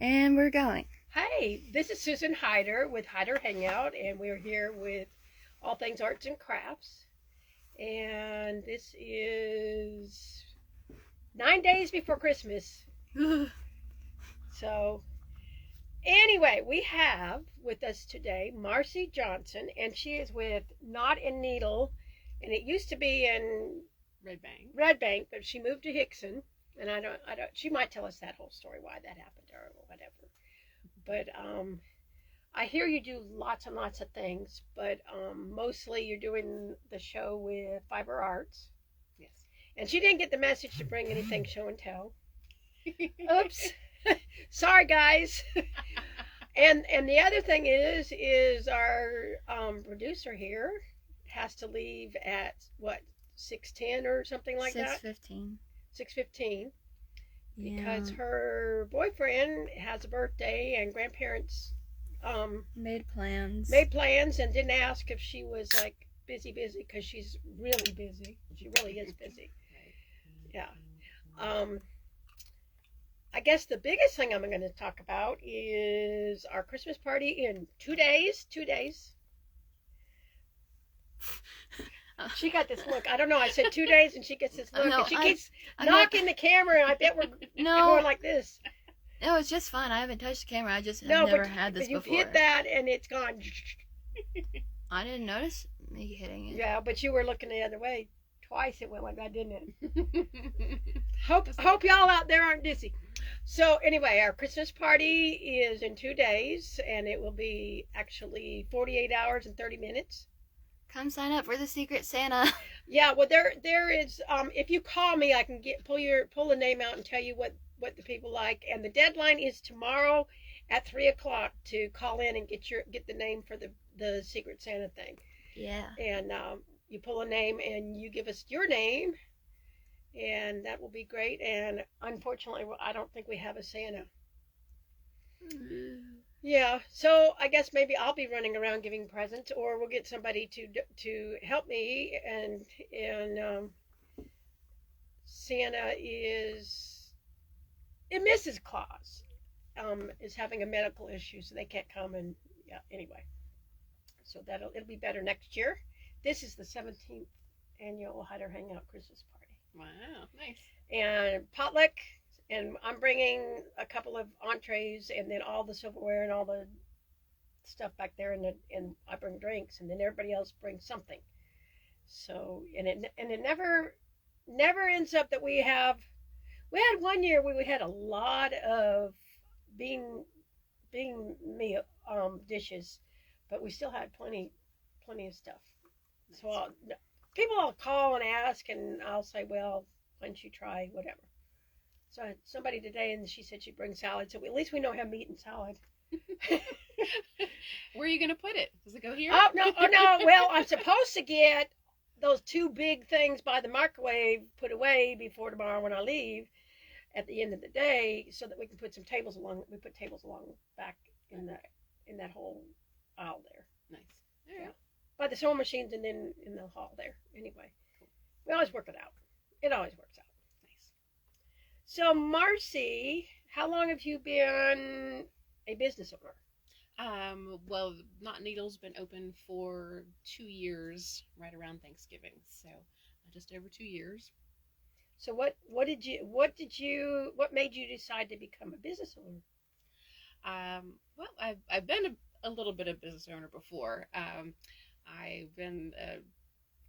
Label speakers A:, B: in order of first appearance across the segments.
A: And we're going.
B: Hey, this is Susan Hyder with Hyderhangout, and we're here with all things arts and crafts. And this is 9 days before Christmas. So, anyway, we have with us today Marcy Johnson, and she is with Knot and Needle, and it used to be in Red Bank, but she moved to Hickson. And I don't. She might tell us that whole story, why that happened to her or whatever. But I hear you do lots and lots of things, but mostly you're doing the show with Fiber Arts.
C: Yes.
B: And she didn't get the message to bring anything show and tell. Oops. Sorry, guys. And the other thing is our producer here has to leave at what 6:10 or something like that.
A: 6:15.
B: 6:15. Because
A: Yeah.
B: her boyfriend has a birthday and grandparents
A: Made plans.
B: and didn't ask if she was like busy because she's really busy. She really is busy. Yeah. I guess the biggest thing I'm going to talk about is our Christmas party in 2 days. 2 days. She got this look. I don't know. I said 2 days, and she gets this look.
A: No,
B: and she keeps knocking the camera, and I bet we're going like this.
A: No, it's just fun. I haven't touched the camera. I just have
B: No,
A: never
B: but
A: had this
B: you've
A: before.
B: hit that, and it's gone.
A: I didn't notice me hitting it.
B: Yeah, but you were looking the other way. Twice it went like that, didn't it? Hope y'all out there aren't dizzy. So anyway, our Christmas party is in 2 days, and it will be actually 48 hours and 30 minutes.
A: Come sign up for the Secret Santa.
B: Yeah, well there is. If you call me, I can pull the name out and tell you what the people like. And the deadline is tomorrow at 3:00 to call in and get the name for the Secret Santa thing.
A: Yeah.
B: And you pull a name and you give us your name, and that will be great. And unfortunately, I don't think we have a Santa. Yeah, so I guess maybe I'll be running around giving presents, or we'll get somebody to help me. And Santa and Mrs. Claus is having a medical issue, so they can't come. And yeah, anyway, so it'll be better next year. This is the 17th annual Hyderhangout Christmas party.
C: Wow, nice.
B: And potluck, and I'm bringing a couple of entrees, and then all the silverware and all the stuff back there, and I bring drinks, and then everybody else brings something. So and it never ends up that we had 1 year we had a lot of bean meal dishes, but we still had plenty of stuff. Nice. So people will call and ask, and I'll say, well, why don't you try whatever. So I had somebody today, and she said she'd bring salad, so at least we know how meat and salad.
C: Where are you going to put it? Does it go here?
B: Oh, no. Well, I'm supposed to get those two big things by the microwave put away before tomorrow when I leave at the end of the day, so that we can put some tables along. We put tables along back in that whole aisle there.
C: Nice.
B: Yeah. By the sewing machines, and then in the hall there. Anyway, we always work it out. It always works out.
C: Nice.
B: So, Marcy, how long have you been a business owner?
C: Well, Knot Needle's been open for 2 years, right around Thanksgiving. So, just over 2 years.
B: So, what made you decide to become a business owner?
C: Well, I've been a little bit of business owner before. I've been a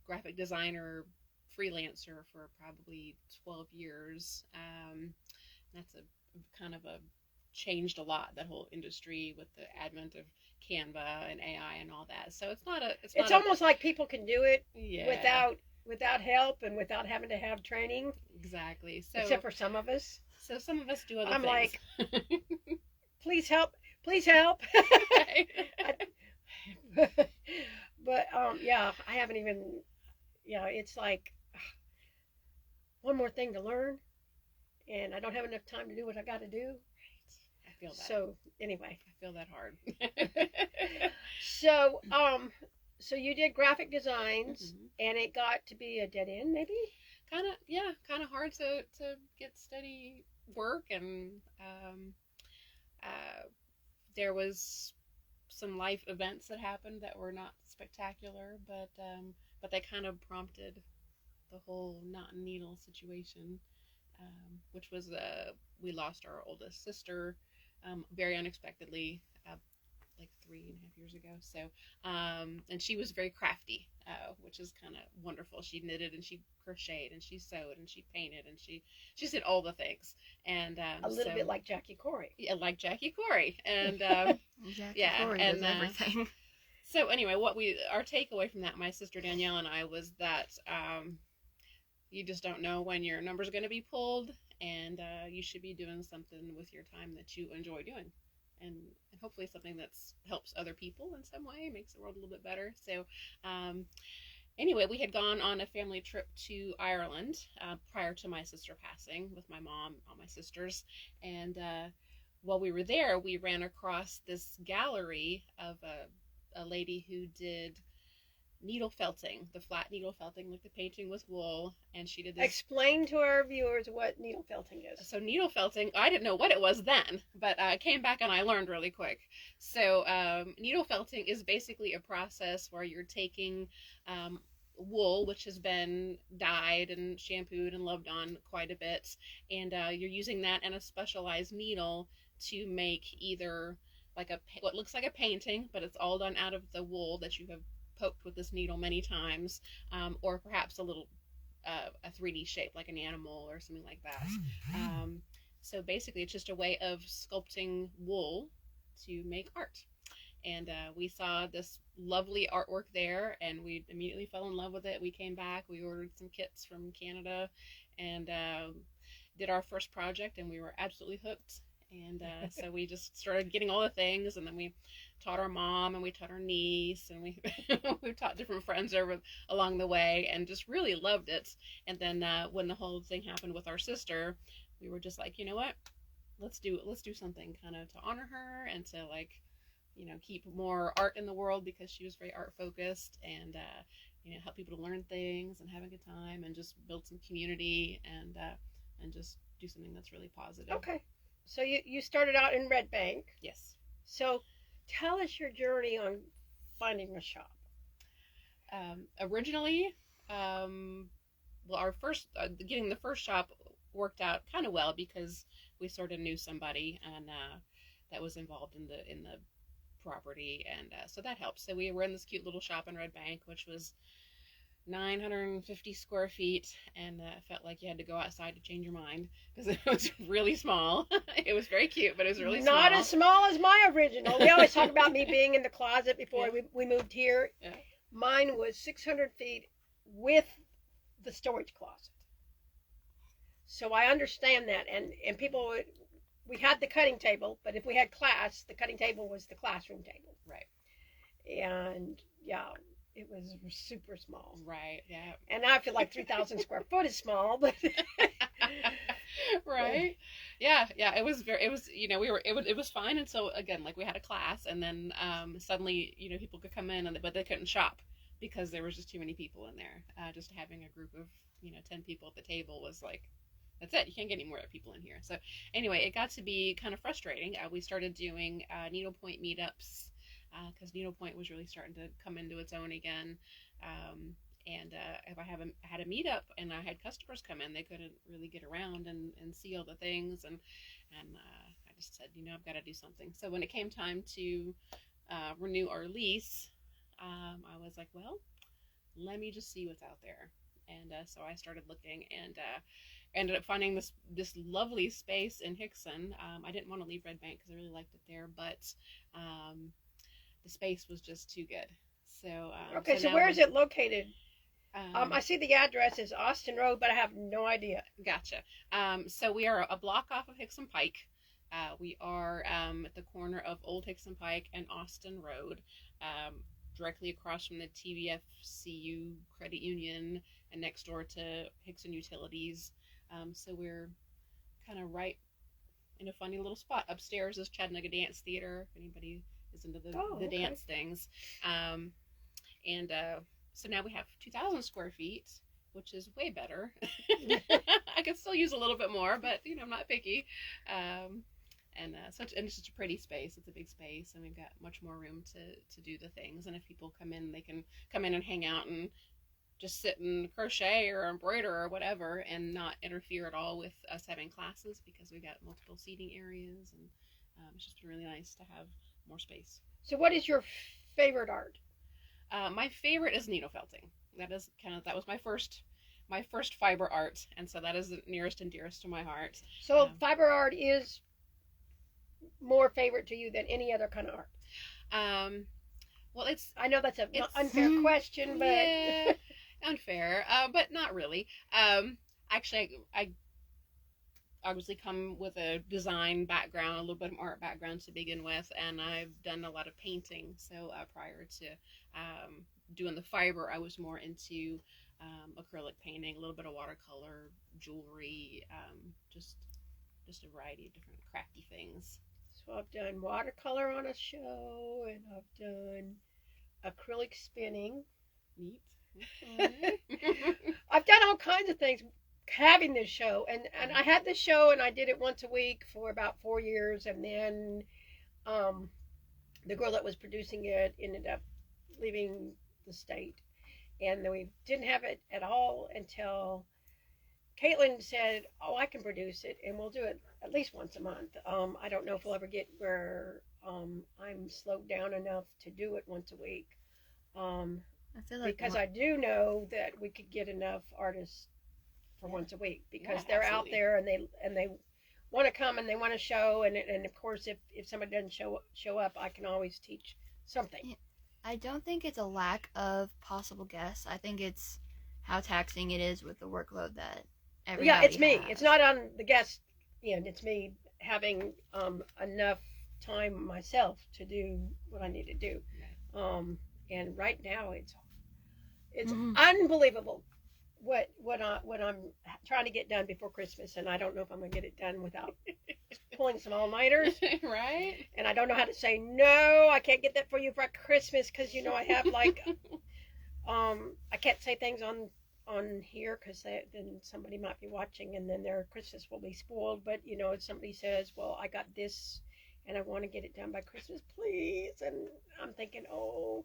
C: graphic designer, freelancer for probably 12 years. That's kind of changed a lot, that whole industry, with the advent of Canva and AI and all that. So it's
B: almost like people can do it without help and without having to have training.
C: Exactly. So
B: except for some of us.
C: So some of us do other
B: I'm
C: things.
B: like, please help. But yeah, I haven't even. Yeah, it's like one more thing to learn, and I don't have enough time to do what I got to do.
C: I feel that.
B: So anyway,
C: I feel that hard.
B: So you did graphic designs, and it got to be a dead end, maybe.
C: Kind of hard to get steady work, and There was some life events that happened that were not spectacular, but they kind of prompted the whole knot and needle situation, which was we lost our oldest sister very unexpectedly, like 3.5 years ago. So, and she was very crafty, which is kind of wonderful. She knitted and she crocheted and she sewed and she painted and she did all the things. And
B: a little bit like Jackie Corey.
C: Yeah, like Jackie Corey. And
A: Jackie Corey does everything.
C: So anyway, our takeaway from that, my sister Danielle and I, was that you just don't know when your number's going to be pulled, and you should be doing something with your time that you enjoy doing, and hopefully something that helps other people in some way, makes the world a little bit better. So anyway, we had gone on a family trip to Ireland prior to my sister passing with my mom, all my sisters, and while we were there, we ran across this gallery of a lady who did needle felting, the flat needle felting, like the painting with wool, and she did this.
B: Explain to our viewers what needle felting is.
C: So needle felting, I didn't know what it was then, but I came back and I learned really quick. So needle felting is basically a process where you're taking wool, which has been dyed and shampooed and loved on quite a bit, and you're using that and a specialized needle to make either like what looks like a painting, but it's all done out of the wool that you have poked with this needle many times, or perhaps a little a 3D shape like an animal or something like that. So basically it's just a way of sculpting wool to make art. And we saw this lovely artwork there, and we immediately fell in love with it. We came back, we ordered some kits from Canada, and did our first project, and we were absolutely hooked. And so we just started getting all the things, and then we taught our mom, and we taught our niece, and we we taught different friends along the way, and just really loved it. And then when the whole thing happened with our sister, we were just like, you know what, let's do something kind of to honor her and to, like, you know, keep more art in the world, because she was very art focused, and you know, help people to learn things and have a good time and just build some community, and just do something that's really positive.
B: Okay. So you started out in Red Bank.
C: Yes.
B: So tell us your journey on finding a shop.
C: Originally, well, our first getting the first shop worked out kind of well, because we sort of knew somebody, and that was involved in the property, and so that helped. So we were in this cute little shop in Red Bank, which was 950 square feet, and felt like you had to go outside to change your mind, because it was really small. It was very cute, but it was really
B: not as small as my original. We always talk about me being in the closet before we moved here.
C: Yeah.
B: Mine was 600 feet with the storage closet. So I understand that, and people, we had the cutting table, but if we had class, the cutting table was the classroom table.
C: Right.
B: And yeah, it was super small.
C: Right. Yeah.
B: And I feel like 3,000 square foot is small, but
C: right. Yeah. It was you know, it was fine until, again, like, we had a class, and then suddenly, you know, people could come in, but they couldn't shop because there was just too many people in there. Just having a group of, you know, 10 people at the table was like, that's it. You can't get any more people in here. So anyway, it got to be kind of frustrating. We started doing needlepoint meetups, because needlepoint was really starting to come into its own again. And if I had a meetup and I had customers come in, they couldn't really get around and see all the things. And I just said, you know, I've got to do something. So when it came time to renew our lease, I was like, well, let me just see what's out there. And so I started looking, and ended up finding this lovely space in Hickson. I didn't want to leave Red Bank because I really liked it there, but the space was just too good. So
B: okay, so where is it located? I see the address is Austin Road, but I have no idea.
C: Gotcha. So we are a block off of Hickson Pike. We are at the corner of Old Hickson Pike and Austin Road, directly across from the TVFCU Credit Union, and next door to Hickson Utilities. So we're kind of right in a funny little spot. Upstairs is Chattanooga Dance Theater, if anybody is into the dance things. So now we have 2,000 square feet, which is way better. I could still use a little bit more, but, you know, I'm not picky. and it's just a pretty space. It's a big space, and we've got much more room to do the things. And if people come in, they can come in and hang out and just sit and crochet or embroider or whatever, and not interfere at all with us having classes, because we've got multiple seating areas, and it's just really nice to have more space.
B: So what is your favorite art?
C: My favorite is needle felting. That was my first fiber art, and so that is the nearest and dearest to my heart.
B: So fiber art is more favorite to you than any other kind of art?
C: Well,
B: I know that's an unfair question, but
C: yeah, unfair, but not really. Actually, I obviously come with a design background, a little bit of art background to begin with, and I've done a lot of painting. So prior to doing the fiber, I was more into acrylic painting, a little bit of watercolor, jewelry, just a variety of different crafty things.
B: So I've done watercolor on a show, and I've done acrylic spinning.
C: Neat.
B: I've done all kinds of things having this show, and I had this show, and I did it once a week for about 4 years, and then the girl that was producing it ended up leaving the state, and then we didn't have it at all until Caitlin said, "Oh, I can produce it, and we'll do it at least once a month." I don't know if we'll ever get where I'm slowed down enough to do it once a week,
A: I feel like
B: because I do know that we could get enough artists for once a week, because they're
C: absolutely
B: out there, and they want to come, and they want to show, and of course if somebody doesn't show up, I can always teach something.
A: Yeah. I don't think it's a lack of possible guests. I think it's how taxing it is with the workload that everybody
B: It's me.
A: has.
B: It's not on the guest end. It's me having enough time myself to do what I need to do. And right now it's unbelievable what I'm trying to get done before Christmas, and I don't know if I'm going to get it done without pulling some all-nighters.
C: Right?
B: And I don't know how to say, no, I can't get that for you for Christmas, because, I have, like, I can't say things on here, because then somebody might be watching, and then their Christmas will be spoiled. But, if somebody says, well, I got this, and I want to get it done by Christmas, please. And I'm thinking, oh,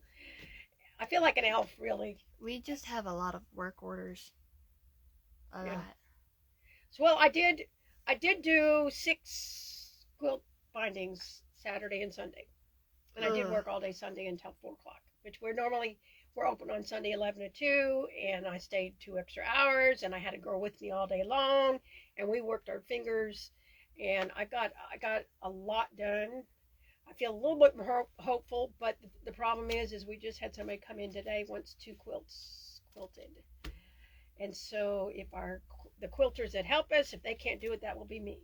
B: I feel like an elf, really.
A: We just have a lot of work orders. A lot.
B: So, well, I did do 6 quilt bindings Saturday and Sunday, and I did work all day Sunday until 4 o'clock, which we're open on Sunday 11 to 2, and I stayed 2 extra hours, and I had a girl with me all day long, and we worked our fingers, and I got a lot done. I feel a little bit more hopeful, but the problem is we just had somebody come in today, wants 2 quilts quilted. And so if the quilters that help us, if they can't do it, that will be me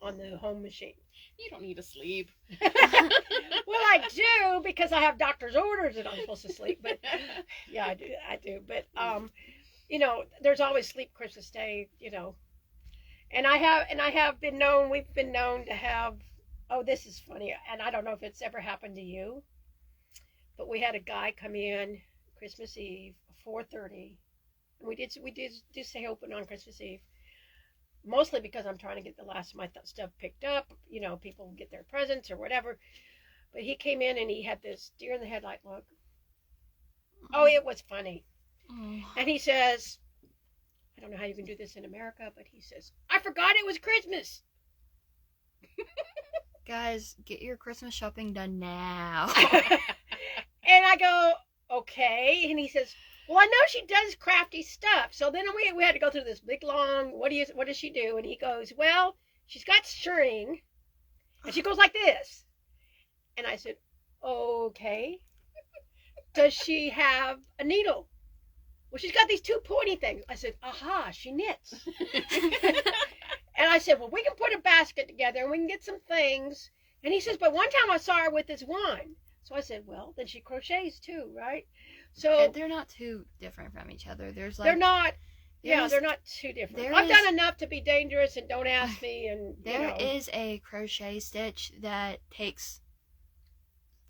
B: on the home machine.
C: You don't need to sleep.
B: Well, I do, because I have doctor's orders that I'm supposed to sleep. But yeah, I do. But there's always sleep Christmas Day. And we've been known to have. Oh, this is funny, and I don't know if it's ever happened to you, but we had a guy come in Christmas Eve, 4:30, and we did stay open on Christmas Eve, mostly because I'm trying to get the last of my stuff picked up. People get their presents or whatever. But he came in, and he had this deer in the headlight look. Oh, it was funny. And he says, I don't know how you can do this in America, but he says, I forgot it was Christmas.
A: Guys, get your Christmas shopping done now.
B: And I go, okay. And he says, well, I know she does crafty stuff. So then we had to go through this big long, what does she do? And he goes, well, she's got string, and she goes like this. And I said, okay. Does she have a needle? Well, she's got these 2 pointy things. I said, aha, she knits. And I said, well, we can put a basket together, and we can get some things. And he says, but one time I saw her with this wand. So I said, well, then she crochets too, right? So
A: And they're not too different from each other. There's like
B: they're not. Yeah, they're not too different. I've done enough to be dangerous, and don't ask me. And
A: there is a crochet stitch that takes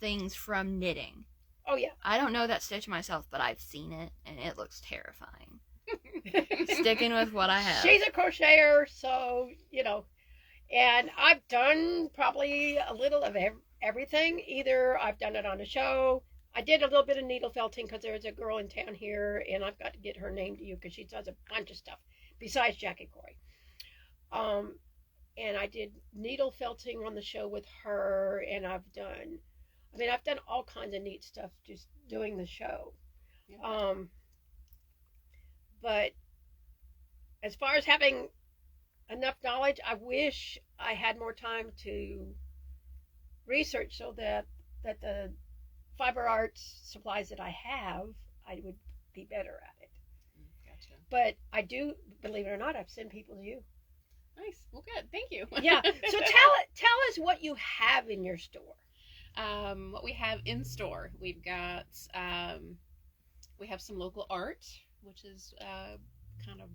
A: things from knitting.
B: Oh yeah.
A: I don't know that stitch myself, but I've seen it, and it looks terrifying. Sticking with what I have.
B: She's a crocheter, so And I've done probably a little of everything. Either I've done it on a show. I did a little bit of needle felting because there's a girl in town here, and I've got to get her name to you because she does a bunch of stuff besides Jackie Corey. Um, and I did needle felting on the show with her, and I've done all kinds of neat stuff just doing the show.
C: Yeah.
B: But as far as having enough knowledge, I wish I had more time to research so that the fiber arts supplies that I have, I would be better at it.
C: Gotcha.
B: But I do, believe it or not, I've sent people to you.
C: Nice. Well, good. Thank you.
B: Yeah. So tell us what you have in your store.
C: What we have in store, we've got we have some local art, which is kind of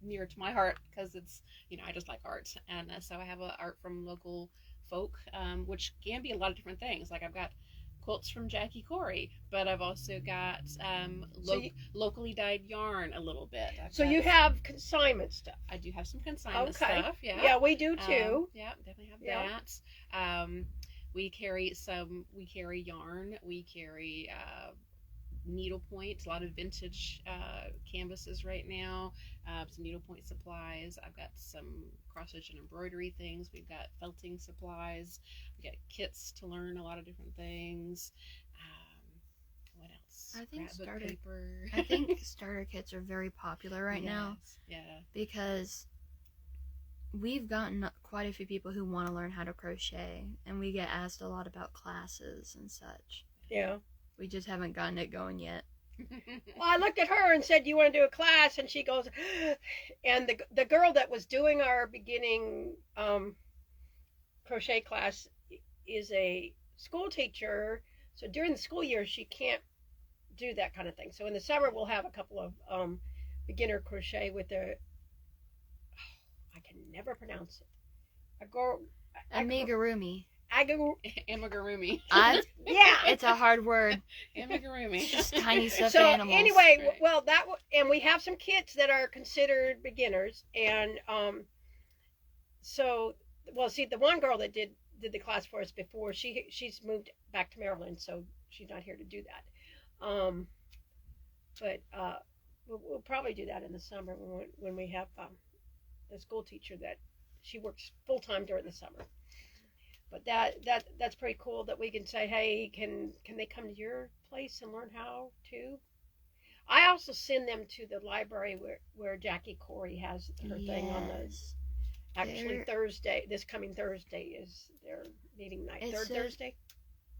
C: near to my heart because it's, I just like art, and so I have art from local folk, which can be a lot of different things. Like I've got quilts from Jackie Corey, but I've also got locally dyed yarn a little bit.
B: You have consignment stuff.
C: I do have some consignment stuff. Yeah.
B: Yeah, we do too.
C: Yeah, definitely have that. We carry yarn. We carry needlepoint, a lot of vintage canvases right now, some needlepoint supplies. I've got some cross stitch and embroidery things. We've got felting supplies. We got kits to learn a lot of different things. What else?
A: I think
C: Scrapbook paper.
A: I think starter kits are very popular right now.
C: Yeah.
A: Because we've gotten quite a few people who want to learn how to crochet, and we get asked a lot about classes and such.
B: Yeah.
A: We just haven't gotten it going yet.
B: Well, I looked at her and said, "Do you want to do a class?" And she goes, and the girl that was doing our beginning crochet class is a school teacher. So during the school year, she can't do that kind of thing. So in the summer, we'll have a couple of beginner crochet with I can never pronounce it.
A: Amigurumi.
C: Amigurumi.
B: Yeah,
A: it's a hard word.
C: Amigurumi.
A: It's just tiny stuffed
B: so
A: animals.
B: Anyway,
C: Right.
B: well, and we have some kits that are considered beginners, and the one girl that did the class for us before, she's moved back to Maryland, so she's not here to do that. But we'll probably do that in the summer when we have the school teacher that she works full time during the summer. But that's pretty cool that we can say, hey, can they come to your place and learn how to? I also send them to the library where Jackie Corey has her thing on Thursday. This coming Thursday is their meeting night. Thursday?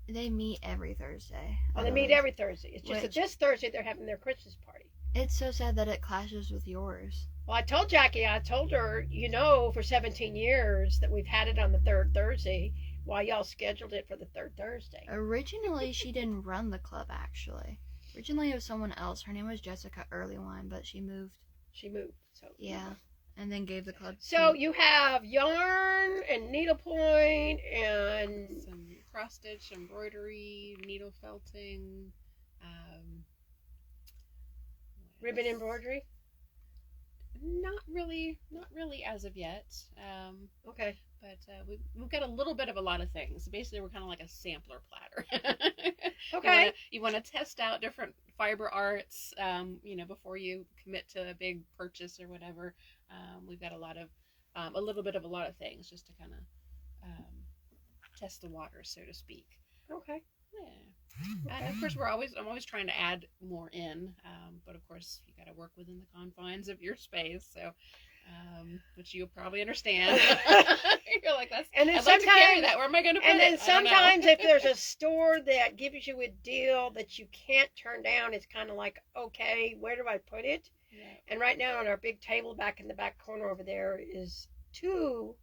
A: They meet every Thursday.
B: Oh, they meet every Thursday. It's just that this Thursday they're having their Christmas party.
A: It's so sad that it clashes with yours.
B: Well, I told her, for 17 years that we've had it on the third Thursday, while y'all scheduled it for the third Thursday.
A: Originally, she didn't run the club, actually. Originally, it was someone else. Her name was Jessica Earlywine, but she moved.
B: So
A: yeah, and then gave the club.
B: So you have yarn and needlepoint and
C: some cross stitch, embroidery, needle felting,
B: ribbon embroidery.
C: Not really as of yet.
B: Okay.
C: But we've got a little bit of a lot of things. Basically, we're kind of like a sampler platter.
B: Okay.
C: You want to test out different fiber arts, before you commit to a big purchase or whatever. We've got a little bit of a lot of things just to kind of test the water, so to speak.
B: Okay.
C: Yeah. And of course, I'm always trying to add more in, but of course, you got to work within the confines of your space. So, which you'll probably understand. You're like,
B: and then
C: I'd like to carry that. Where am I going to put it?
B: And then sometimes, if there's a store that gives you a deal that you can't turn down, it's kind of like, okay, where do I put it?
C: Yeah.
B: And right now, on our big table back in the back corner over there is 2.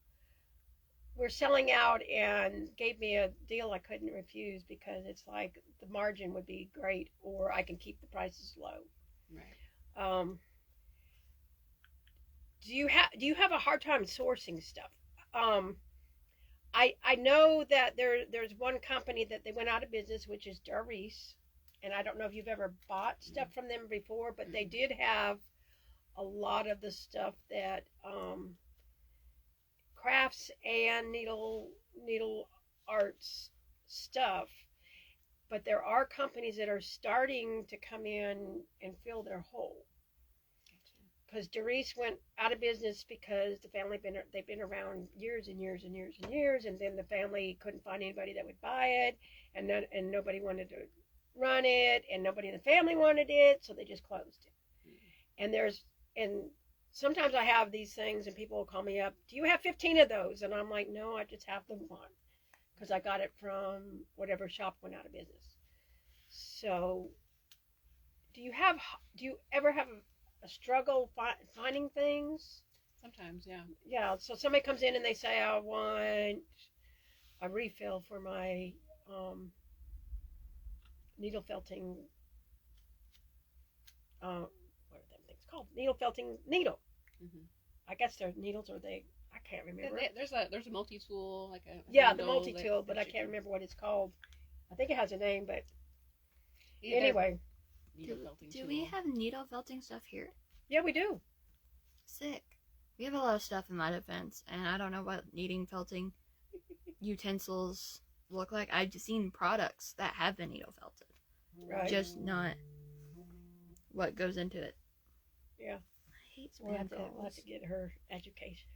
B: We're selling out and gave me a deal I couldn't refuse because it's like the margin would be great, or I can keep the prices low.
C: Right.
B: Do you have a hard time sourcing stuff? I know that there's one company that they went out of business, which is Doris, and I don't know if you've ever bought stuff from them before, but they did have a lot of the stuff that crafts and needle arts stuff, but there are companies that are starting to come in and fill their hole. Because Doris went out of business because the family they've been around years and years and years and years, and then the family couldn't find anybody that would buy it, and nobody wanted to run it, and nobody in the family wanted it, so they just closed it. And sometimes I have these things, and people will call me up. Do you have 15 of those? And I'm like, no, I just have the one, because I got it from whatever shop went out of business. So, do you ever have a struggle finding things?
C: Sometimes, yeah.
B: Yeah, so somebody comes in and they say, I want a refill for my needle felting, what are them things called? Needle felting needle.
C: Mm-hmm.
B: I guess they're needles, or I can't remember.
C: There's a multi-tool, like a
B: yeah, the multi-tool, but I can't remember what it's called. I think it has a name, but anyway.
A: Do we have needle felting stuff here?
B: Yeah, we do.
A: Sick. We have a lot of stuff in my defense, and I don't know what needle felting utensils look like. I've seen products that have been needle felted.
B: Right.
A: Just not what goes into it.
B: Yeah.
A: I hate
B: We'll have
A: spam
B: to get her education.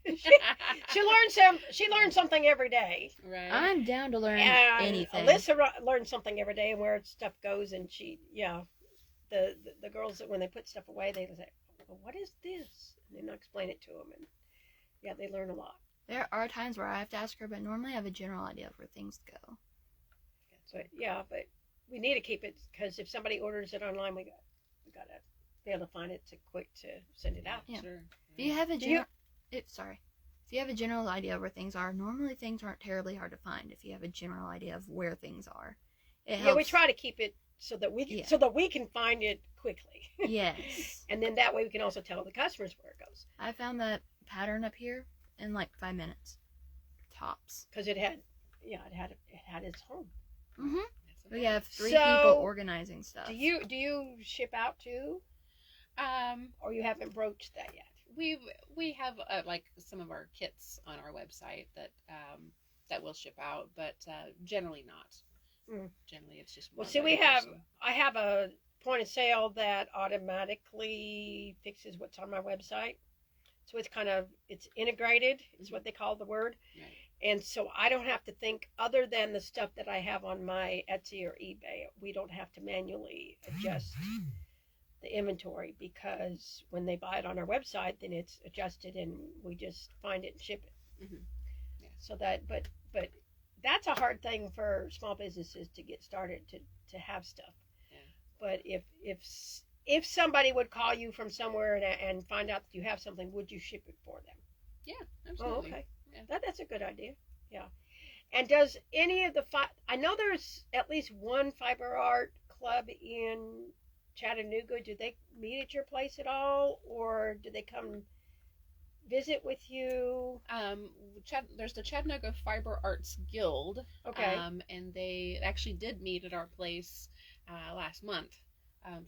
B: She learns something every day.
C: Right.
A: I'm down to learn
B: And
A: anything.
B: Alyssa learns something every day, and where stuff goes, and the girls that when they put stuff away, they say, well, what is this? And then I explain it to them, and yeah, they learn a lot.
A: There are times where I have to ask her, but normally I have a general idea of where things go.
B: But we need to keep it, because if somebody orders it online, we gotta be able to find it quick to send it out.
A: Yeah.
C: Sure.
A: If you have a if you have a general idea of where things are, normally things aren't terribly hard to find. If you have a general idea of where things are, it helps.
B: Yeah, we try to keep it so that we can find it quickly.
A: Yes.
B: And then that way we can also tell the customers where it goes.
A: I found that pattern up here in like 5 minutes, tops.
B: Because it had its home.
A: Mhm. We have 3
B: So,
A: people organizing stuff.
B: Do you ship out too, or you haven't broached that yet?
C: We have like some of our kits on our website that will ship out, but generally not.
B: Mm.
C: Generally, it's just.
B: Well, see, I have a point of sale that automatically fixes what's on my website, so it's integrated. Is what they call the word.
C: Right.
B: And so I don't have to think, other than the stuff that I have on my Etsy or eBay. We don't have to manually adjust the inventory, because when they buy it on our website, then it's adjusted and we just find it and ship it.
C: Mm-hmm. Yeah.
B: So but that's a hard thing for small businesses to get started to have stuff.
C: Yeah.
B: But if somebody would call you from somewhere and find out that you have something, would you ship it for them?
C: Yeah, absolutely.
B: Oh, okay.
C: Yeah.
B: That's a good idea. Yeah. And does any of I know there's at least one fiber art club in Chattanooga. Do they meet at your place at all, or do they come visit with you?
C: There's the Chattanooga Fiber Arts Guild.
B: Okay.
C: And they actually did meet at our place last month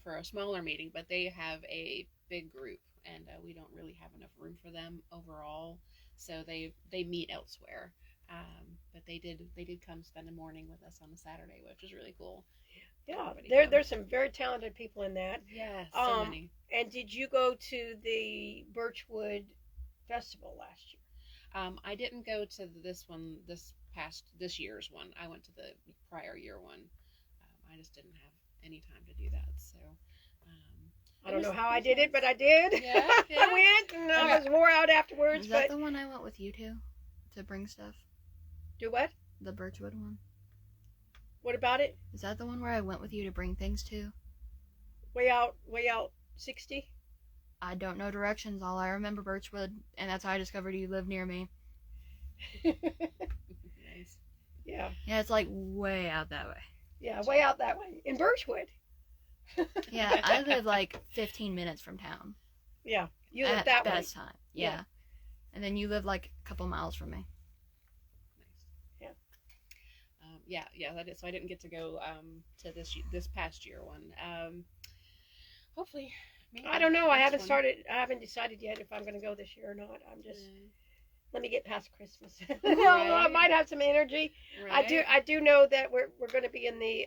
C: for a smaller meeting, but they have a big group, and we don't really have enough room for them overall. So they meet elsewhere, but they did come spend a morning with us on a Saturday, which was really cool.
B: Yeah, there's some very talented people in that.
C: Yeah, so many.
B: And did you go to the Birchwood Festival last year?
C: I didn't go to this year's one. I went to the prior year one. I just didn't have any time to do that, so.
B: I don't know how I did it, but I did.
C: Yeah.
B: I went, and I was wore out afterwards.
A: Is that the one I went with you to bring stuff?
B: Do what?
A: The Birchwood one.
B: What about it?
A: Is that the one where I went with you to bring things to?
B: Way out 60?
A: I don't know directions. All I remember Birchwood, and that's how I discovered you lived near me.
C: Nice.
B: Yeah.
A: Yeah, it's like way out that way.
B: Yeah, way out that way. In Birchwood.
A: Yeah, I live like 15 minutes from town.
B: Yeah, you live
A: at
B: that way.
A: best time. Yeah. And then you live like a couple miles from me.
C: Nice. Yeah. That is, so I didn't get to go to this past year one. Hopefully. Maybe
B: I don't know. I haven't
C: one.
B: decided yet if I'm going to go this year or not. I'm just let me get past Christmas. Although I might have some energy.
C: Right.
B: I do know that we're going to be in the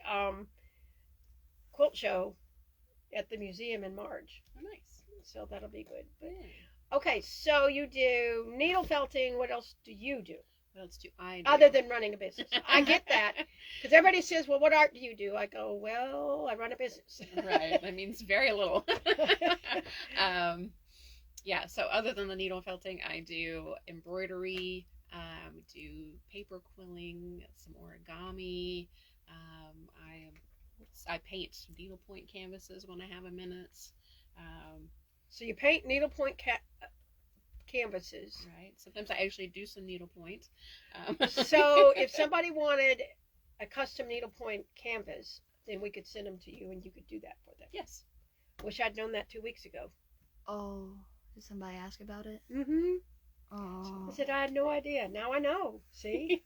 B: quilt show at the museum in March.
C: Oh, nice.
B: So that'll be good. But,
C: Yeah.
B: okay, so you do needle felting. What else do you do?
C: What else do I do?
B: Other than running a business. I get that. Because everybody says, well, what art do you do? I go, well, I run a business.
C: Right. That means very little. Yeah, so other than the needle felting, I do embroidery, do paper quilling, some origami. I paint needlepoint canvases when I have a minute.
B: So you paint needlepoint canvases.
C: Right. Sometimes I actually do some needlepoint.
B: So if somebody wanted a custom needlepoint canvas, then we could send them to you and you could do that for them.
C: Yes.
B: Wish I'd known that 2 weeks ago.
A: Oh, did somebody ask about it?
B: Mm-hmm.
A: Oh.
B: I said, I had no idea. Now I know. See?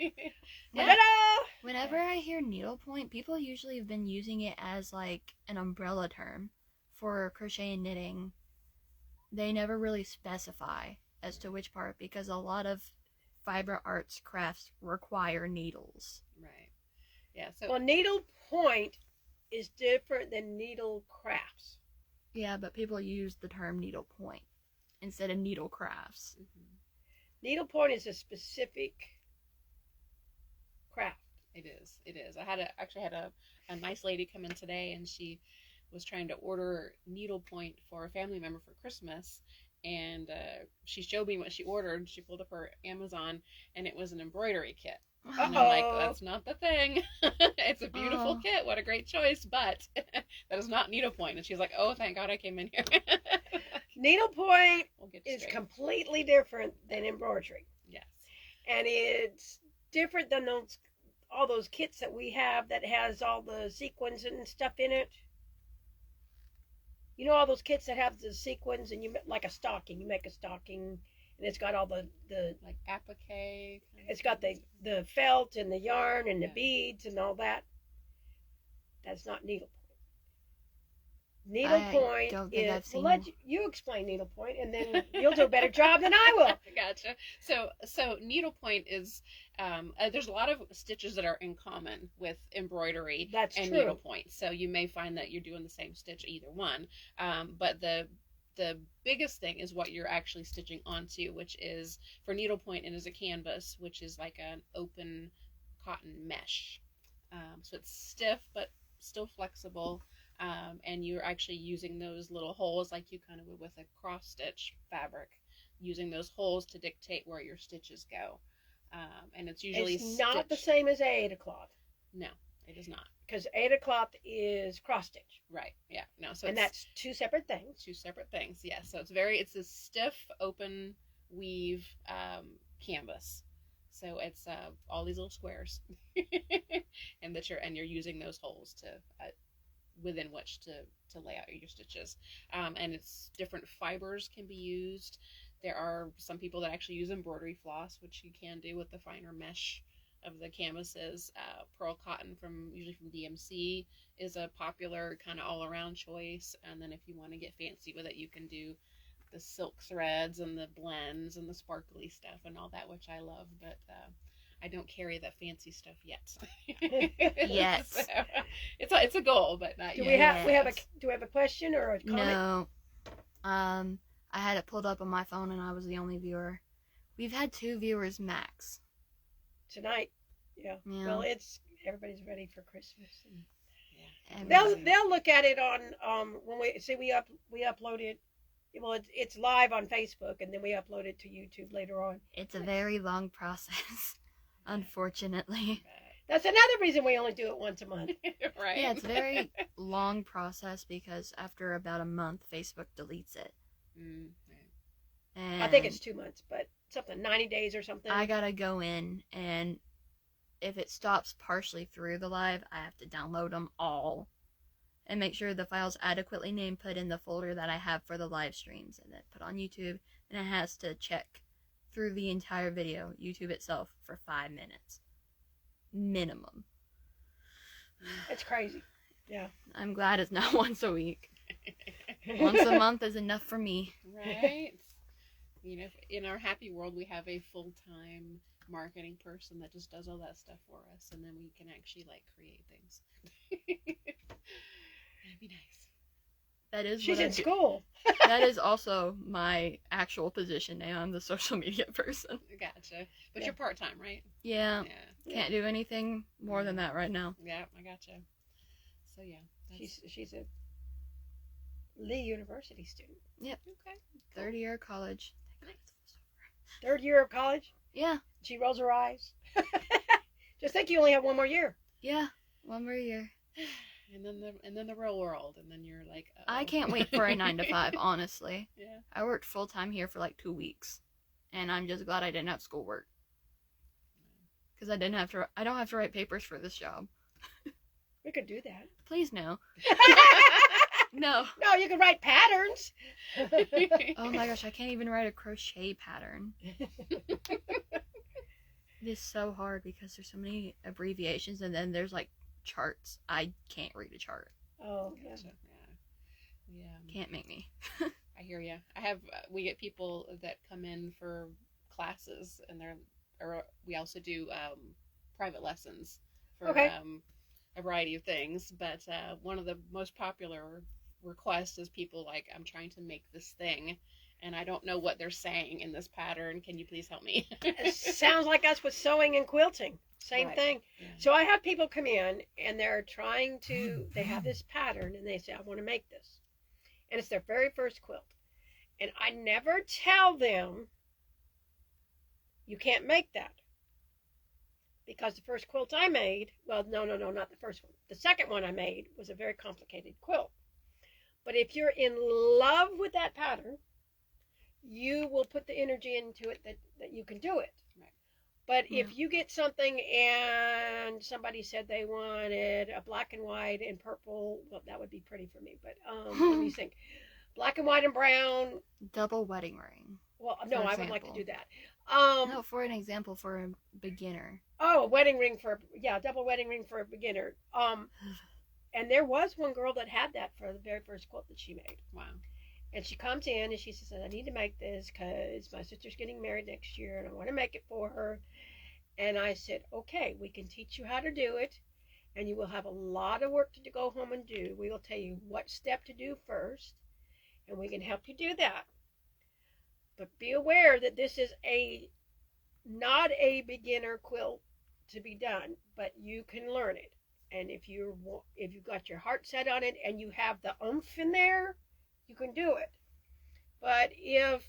C: Yeah.
B: Ta-da!
A: Whenever I hear needlepoint, people usually have been using it as like an umbrella term for crochet and knitting. They never really specify as to which part because a lot of fiber arts crafts require needles.
C: Right. Yeah. So
B: Well, needlepoint is different than needle crafts.
A: Yeah, but people use the term needlepoint instead of needle crafts.
C: mhm,
B: Needlepoint is a specific craft.
C: it is. It is. Actually had a nice lady come in today, and she was trying to order needlepoint for a family member for Christmas. And she showed me what she ordered. She pulled up her Amazon, and it was an embroidery kit. And I'm like, that's not the thing. It's a beautiful
A: Oh.
C: kit. What a great choice. But that is not needlepoint. And she's like, oh, thank God I came in here.
B: Needlepoint
C: We'll get
B: is
C: straight.
B: completely different than embroidery.
C: Yes.
B: And it's different than all those kits that we have that has all the sequins and stuff in it. You know all those kits that have the sequins and like a stocking. You make a stocking and it's got all the
C: Like applique.
B: it's got the felt and the yarn and the
C: Yeah.
B: beads and all that. That's not needlepoint. Needlepoint
A: don't think
B: is.
A: I've seen-
B: Well, let you explain needlepoint, and then you'll do a better job than I will.
C: Gotcha. So needlepoint is there's a lot of stitches that are in common with embroidery
B: That's
C: and
B: true.
C: needlepoint. So you may find that you're doing the same stitch either one. But the biggest thing is what you're actually stitching onto, which is for needlepoint it is a canvas, which is like an open cotton mesh. So it's stiff but still flexible. And you're actually using those little holes like you kind of would with a cross stitch fabric, using those holes to dictate where your stitches go. And it's usually
B: It's not the
C: stitched-
B: same as Aida cloth,
C: No, it is not.
B: because Aida cloth is cross stitch,
C: Right. Yeah. No. So
B: and
C: it's
B: that's two separate things.
C: two separate things. Yeah. So it's a stiff open weave canvas. So it's all these little squares, and you're using those holes to within which to lay out your stitches. And it's different fibers can be used. There are some people that actually use embroidery floss, which you can do with the finer mesh of the canvases. Pearl cotton usually from DMC is a popular kind of all around choice. And then if you want to get fancy with it, you can do the silk threads and the blends and the sparkly stuff and all that, which I love. But I don't carry that fancy stuff yet.
A: Yet.
C: So, it's a goal, but not
B: Do
C: yet.
B: we have a question or a comment?
A: No. I had it pulled up on my phone and I was the only viewer. We've had 2 viewers max.
B: Tonight? Yeah.
A: Yeah.
B: Well, everybody's ready for Christmas.
A: And
B: They'll look at it on when we upload it. Well, it's live on Facebook, and then we upload it to YouTube later on.
A: it's a very long process, unfortunately.
B: That's another reason we only do it once a month.
C: Right.
A: Yeah, it's a very long process because after about a month, Facebook deletes it.
C: Mm, right.
A: And
B: I think it's 2 months, but something 90 days or something.
A: I gotta go in, and if it stops partially through the live, I have to download them all and make sure the file's adequately named, put in the folder that I have for the live streams, and then put on YouTube, and it has to check through the entire video, YouTube itself, for 5 minutes. Minimum.
B: It's crazy. Yeah.
A: I'm glad it's not once a week. Once a month is enough for me.
C: Right. You know, in our happy world, we have a full-time marketing person that just does all that stuff for us, and then we can actually like create things. That'd be nice.
A: That is
B: She's
A: what I
B: in
A: do.
B: school.
A: That is also my actual position now. I'm the social media person.
C: Gotcha. But
B: Yeah.
C: you're part-time, right?
A: Yeah,
C: Yeah.
A: can't do anything more than that right now.
C: Yeah, I gotcha. So yeah,
B: She's a Lee University student.
A: Yep.
C: okay.
A: Third year of college.
C: Nice.
B: Third year of college.
A: Yeah,
B: She rolls her eyes. Just think you only have one more year.
A: yeah. One more year.
C: And then the real world, and then you're like, uh-oh.
A: I can't wait for a 9 to 5, honestly.
C: Yeah.
A: I worked full time here for like 2 weeks, and I'm just glad I didn't have schoolwork. Because I don't have to write papers for this job.
B: We could do that.
A: Please no. No.
B: No, you could write patterns.
A: Oh my gosh, I can't even write a crochet pattern. It is so hard because there's so many abbreviations, and then there's like charts. I can't read a chart.
B: Oh, yeah.
C: Gotcha. Yeah.
A: Can't make me.
C: I hear you. I have we get people that come in for classes, and we also do private lessons for
B: Okay.
C: a variety of things. But one of the most popular requests is people like, I'm trying to make this thing, and I don't know what they're saying in this pattern. Can you please help me?
B: It sounds like us with sewing and quilting. Same
C: Right.
B: thing.
C: Yeah.
B: So I have people come in and they have this pattern and they say, I want to make this. And it's their very first quilt. And I never tell them, you can't make that. Because the first quilt I made, well, no, not the first one. The second one I made was a very complicated quilt. But if you're in love with that pattern, you will put the energy into it that you can do it.
C: Right.
B: But if you get something and somebody said they wanted a black and white and purple, well, that would be pretty for me. But let me think. Black and white and brown.
A: Double wedding ring.
B: Well, no,
A: For
B: I would like to
A: example.
B: do that.
A: No, for an example, for a beginner.
B: Oh, a wedding ring double wedding ring for a beginner. And there was one girl that had that for the very first quilt that she made.
C: Wow.
B: And she comes in and she says, I need to make this because my sister's getting married next year and I want to make it for her. And I said, okay, we can teach you how to do it. And you will have a lot of work to go home and do. We will tell you what step to do first. And we can help you do that. But be aware that this is not a beginner quilt to be done, but you can learn it. And if you've got your heart set on it and you have the oomph in there, you can do it. But if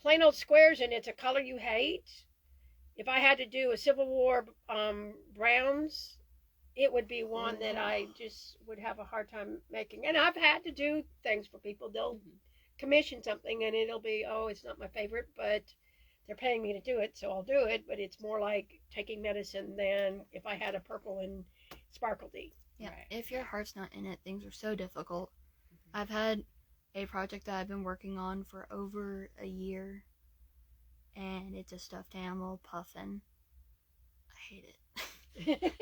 B: plain old squares and it's a color you hate, if I had to do a Civil War browns, it would be one that I just would have a hard time making. And I've had to do things for people. They'll commission something and it'll be, oh, it's not my favorite, but they're paying me to do it, so I'll do it. But it's more like taking medicine than if I had a purple and sparkly.
A: Yeah,
C: Right.
A: if your heart's not in it, things are so difficult. I've had a project that I've been working on for over a year, and it's a stuffed animal puffin. I hate it.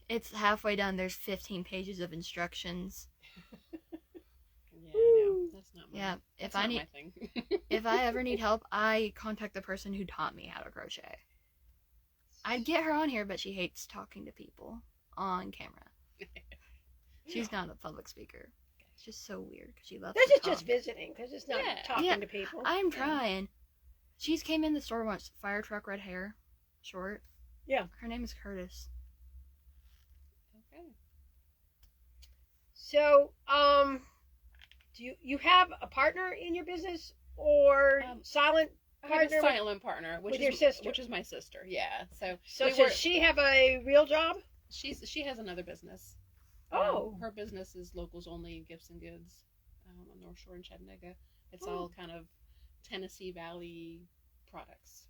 A: It's halfway done. There's 15 pages of instructions.
C: Yeah, no, that's not my,
A: Yeah,
C: that's not my thing.
A: if I ever need help, I contact the person who taught me how to crochet. I'd get her on here, but she hates talking to people on camera. She's not a public speaker. It's just so weird because she loves
B: This
A: to
B: is
A: talk.
B: just visiting because it's not
C: Yeah.
B: talking
A: Yeah.
B: to people.
A: I'm trying. She's came in the store once. Fire truck, red hair, short.
B: Yeah.
A: Her name is Curtis.
C: Okay.
B: So, do you have a partner in your business or silent
C: I have a
B: partner with-
C: silent partner, which
B: with
C: is
B: your sister?
C: which is my sister. Yeah. So
B: So
C: we
B: does she have a real job?
C: she has another business.
B: Oh.
C: Her business is locals only gifts and goods on North Shore in Chattanooga. It's
B: Oh.
C: all kind of Tennessee Valley products.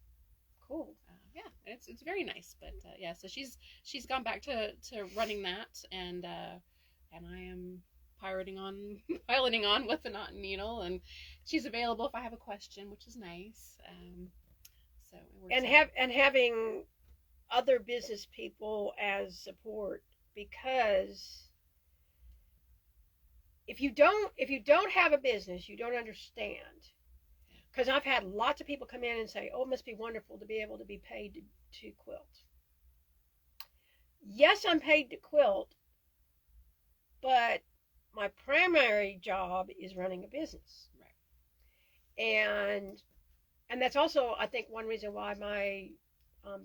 B: Cool.
C: Yeah, and it's very nice. But yeah, so she's gone back to running that, and I am piloting on with the knot and needle, and she's available if I have a question, which is nice. So it works out.
B: And having other business people as support, because if you don't have a business, you don't understand. because I've had lots of people come in and say, "Oh, it must be wonderful to be able to be paid to quilt." Yes, I'm paid to quilt, but my primary job is running a business.
C: Right.
B: And that's also, I think, one reason why my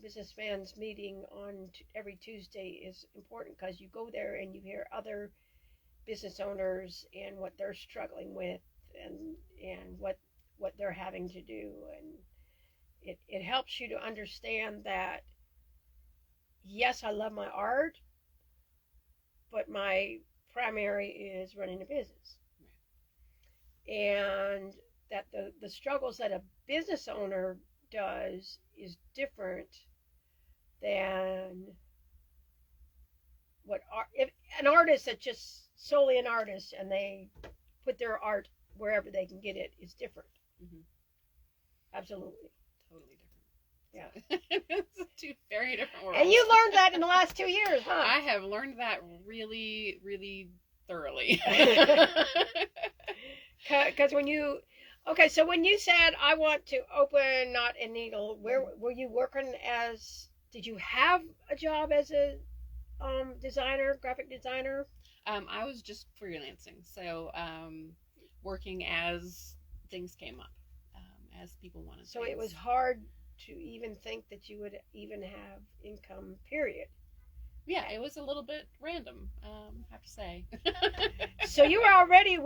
B: business fans meeting on every Tuesday is important, because you go there and you hear other business owners and what they're struggling with, and what they're having to do, and it helps you to understand that yes, I love my art, but my primary is running a business. Right. And that the struggles that a business owner does is different than what if an artist that's just solely an artist and they put their art wherever they can get it is different. Mm-hmm. Absolutely.
C: Totally different.
B: Yeah.
C: It's two very different worlds.
B: And you learned that in the last 2 years, huh?
C: I have learned that really, really thoroughly.
B: Because when you said I want to open Knot and Needle, where were you working as? Did you have a job as a designer, graphic designer?
C: I was just freelancing, so working as things came up, as people wanted.
B: So
C: things.
B: it was hard to even think that you would even have income. Period.
C: Yeah, it was a little bit random, I have to say.
B: So you were already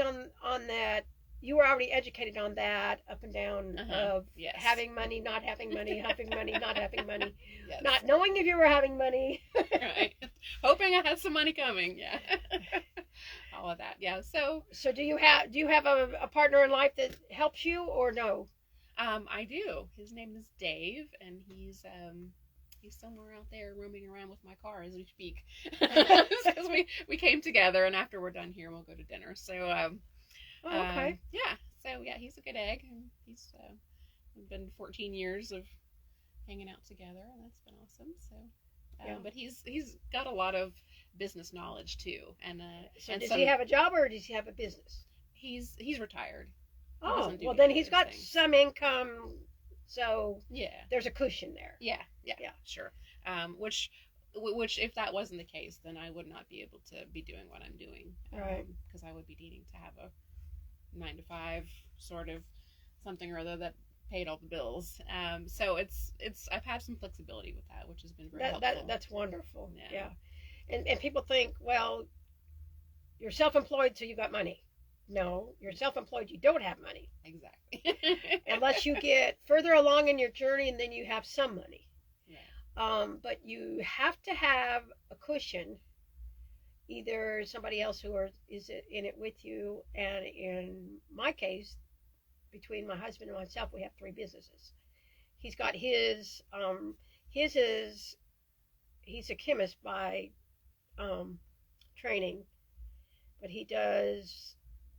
B: on that. You were already educated on that, up and down, of
C: yes.
B: having money, not having money, having money, not having money,
C: yes.
B: not knowing if you were having money.
C: Right. Hoping I had some money coming. Yeah. All of that. Yeah. So
B: do you have a partner in life that helps you, or no?
C: I do. His name is Dave, and he's somewhere out there roaming around with my car as we speak. Because we came together, and after we're done here, we'll go to dinner. So
B: okay.
C: Yeah. So yeah, he's a good egg, and he's been 14 years of hanging out together, and that's been awesome. So,
B: yeah.
C: But he's got a lot of business knowledge too, and
B: so does he have a job, or does he have a business?
C: He's retired.
B: Oh, well, then he's got some income. So
C: yeah,
B: there's a cushion there.
C: Yeah, sure. Which if that wasn't the case, then I would not be able to be doing what I'm doing,
B: right?
C: Because I would be needing to have a 9-to-5 sort of something or other that paid all the bills. So it's I've had some flexibility with that, which has been very helpful.
B: That's wonderful. Yeah. And people think, well, you're self-employed, so you got money. No, you're self-employed, you don't have money.
C: Exactly.
B: Unless you get further along in your journey, and then you have some money.
C: Yeah.
B: But you have to have a cushion, either somebody else who is in it with you, and in my case, between my husband and myself, we have 3 businesses. He's got his is, he's a chemist by training, but he does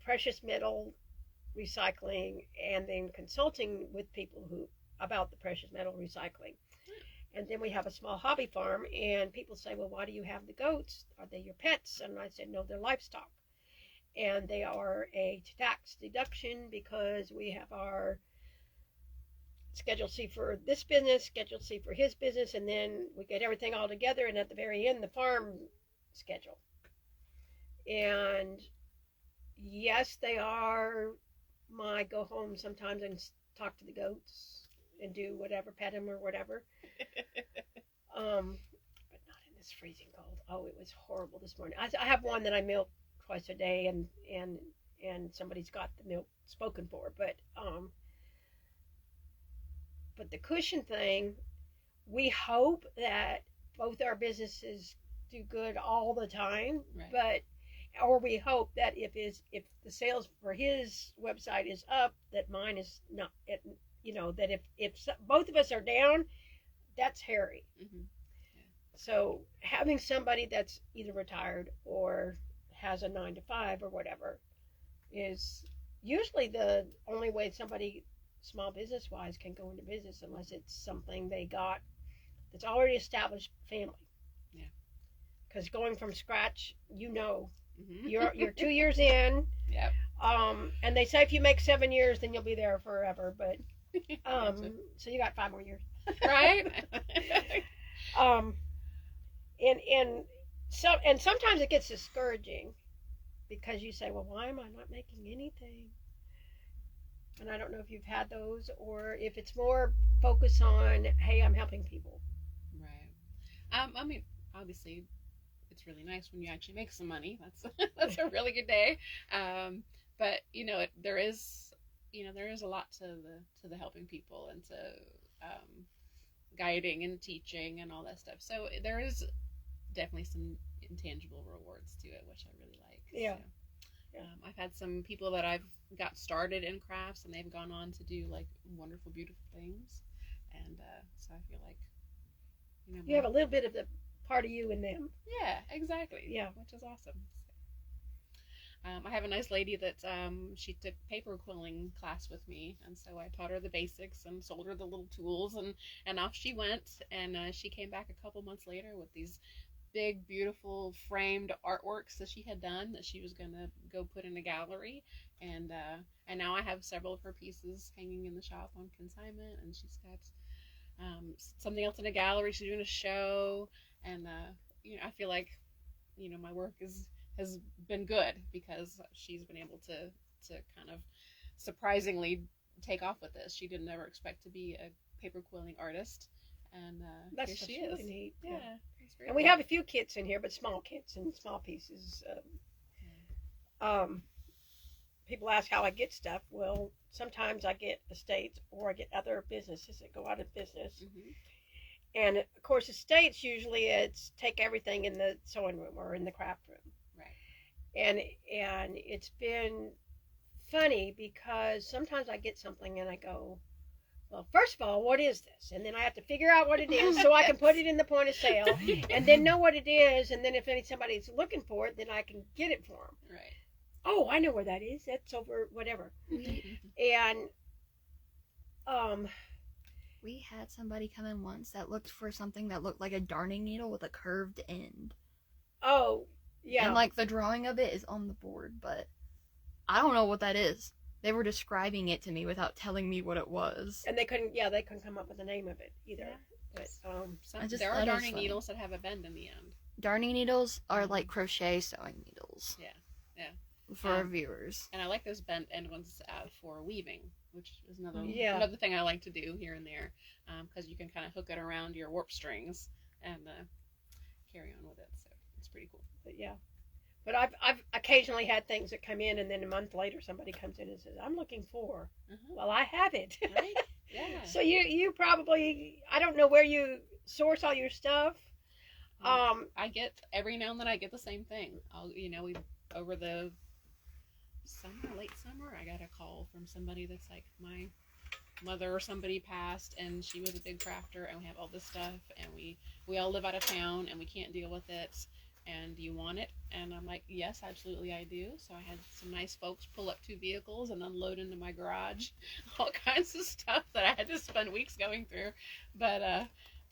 B: precious metal recycling and then consulting with people about the precious metal recycling. And then we have a small hobby farm, and people say, well, why do you have the goats? Are they your pets? And I said, no, they're livestock. And they are a tax deduction, because we have our Schedule C for this business, Schedule C for his business, and then we get everything all together, and at the very end, the farm schedule. And yes, they are my go home sometimes and talk to the goats and do whatever, pet them or whatever. But not in this freezing cold. Oh, it was horrible this morning. I have one that I milk twice a day, and somebody's got the milk spoken for. But the cushion thing, we hope that both our businesses do good all the time,
C: right.
B: Or we hope that if the sales for his website is up, that mine is not. That if both of us are down, that's hairy.
C: Mm-hmm. Yeah.
B: So having somebody that's either retired or has a 9-to-5 or whatever is usually the only way somebody, small business wise, can go into business, unless it's something they got that's already established family.
C: Yeah.
B: Because going from scratch,
C: Mm-hmm.
B: You're 2 years in.
C: Yep.
B: And they say if you make 7 years, then you'll be there forever. But
C: Gotcha.
B: so you got 5 more years.
C: Right.
B: um, and sometimes it gets discouraging because you say, well, why am I not making anything? And I don't know if you've had those or if it's more focus on, hey, I'm helping people.
C: Right. I mean, obviously, it's really nice when you actually make some money. That's a really good day. But there is there is a lot to the helping people and to guiding and teaching and all that stuff. So there is definitely some intangible rewards to it, which I really like.
B: Yeah.
C: So,
B: Yeah.
C: I've had some people that I've got started in crafts and they've gone on to do like wonderful, beautiful things, and so I feel like
B: You have a little bit of the part of you in them.
C: yeah, exactly.
B: Yeah.
C: Which is awesome. I have a nice lady that she took paper quilling class with me, and so I taught her the basics and sold her the little tools, and off she went. And she came back a couple months later with these big, beautiful framed artworks that she had done that she was gonna go put in a gallery, and now I have several of her pieces hanging in the shop on consignment, and she's got something else in a gallery. She's doing a show, and I feel like my work has been good because she's been able to kind of surprisingly take off with this. She didn't ever expect to be a paper quilling artist, and
B: That's
C: here she
B: really
C: is.
B: neat.
C: Yeah. Very
B: And we
C: cool.
B: have a few kits in here, but small kits and small pieces. People ask how I get stuff. Well, sometimes I get estates or I get other businesses that go out of business.
C: Mm-hmm.
B: And of course, estates usually it's take everything in the sewing room or in the craft room.
C: Right.
B: And it's been funny because sometimes I get something and I go, well, first of all, what is this? And then I have to figure out what it is so I can put it in the point of sale and then know what it is. And then if somebody's looking for it, then I can get it for them.
C: Right.
B: Oh, I know where that is. That's over whatever. And
A: we had somebody come in once that looked for something that looked like a darning needle with a curved end.
B: Oh, yeah.
A: And like the drawing of it is on the board, but I don't know what that is. They were describing it to me without telling me what it was.
B: And they couldn't come up with the name of it either.
C: Yeah.
B: But
C: There are darning needles that have a bend in the end.
A: Darning needles are like crochet sewing needles.
C: Yeah.
A: For our viewers.
C: And I like those bent end ones for weaving, which is
B: Yeah.
C: another thing I like to do here and there, because you can kind of hook it around your warp strings and carry on with it. So it's pretty cool.
B: But yeah. But I've occasionally had things that come in, and then a month later somebody comes in and says, "I'm looking for." Well, I have it.
C: Right? Yeah.
B: So you probably, I don't know where you source all your stuff.
C: I get every now and then I get the same thing. We over the late summer, I got a call from somebody that's like, my mother or somebody passed and she was a big crafter and we have all this stuff and we all live out of town and we can't deal with it, and do you want it? And I'm like, yes, absolutely I do. So I had some nice folks pull up 2 vehicles and unload into my garage all kinds of stuff that I had to spend weeks going through, but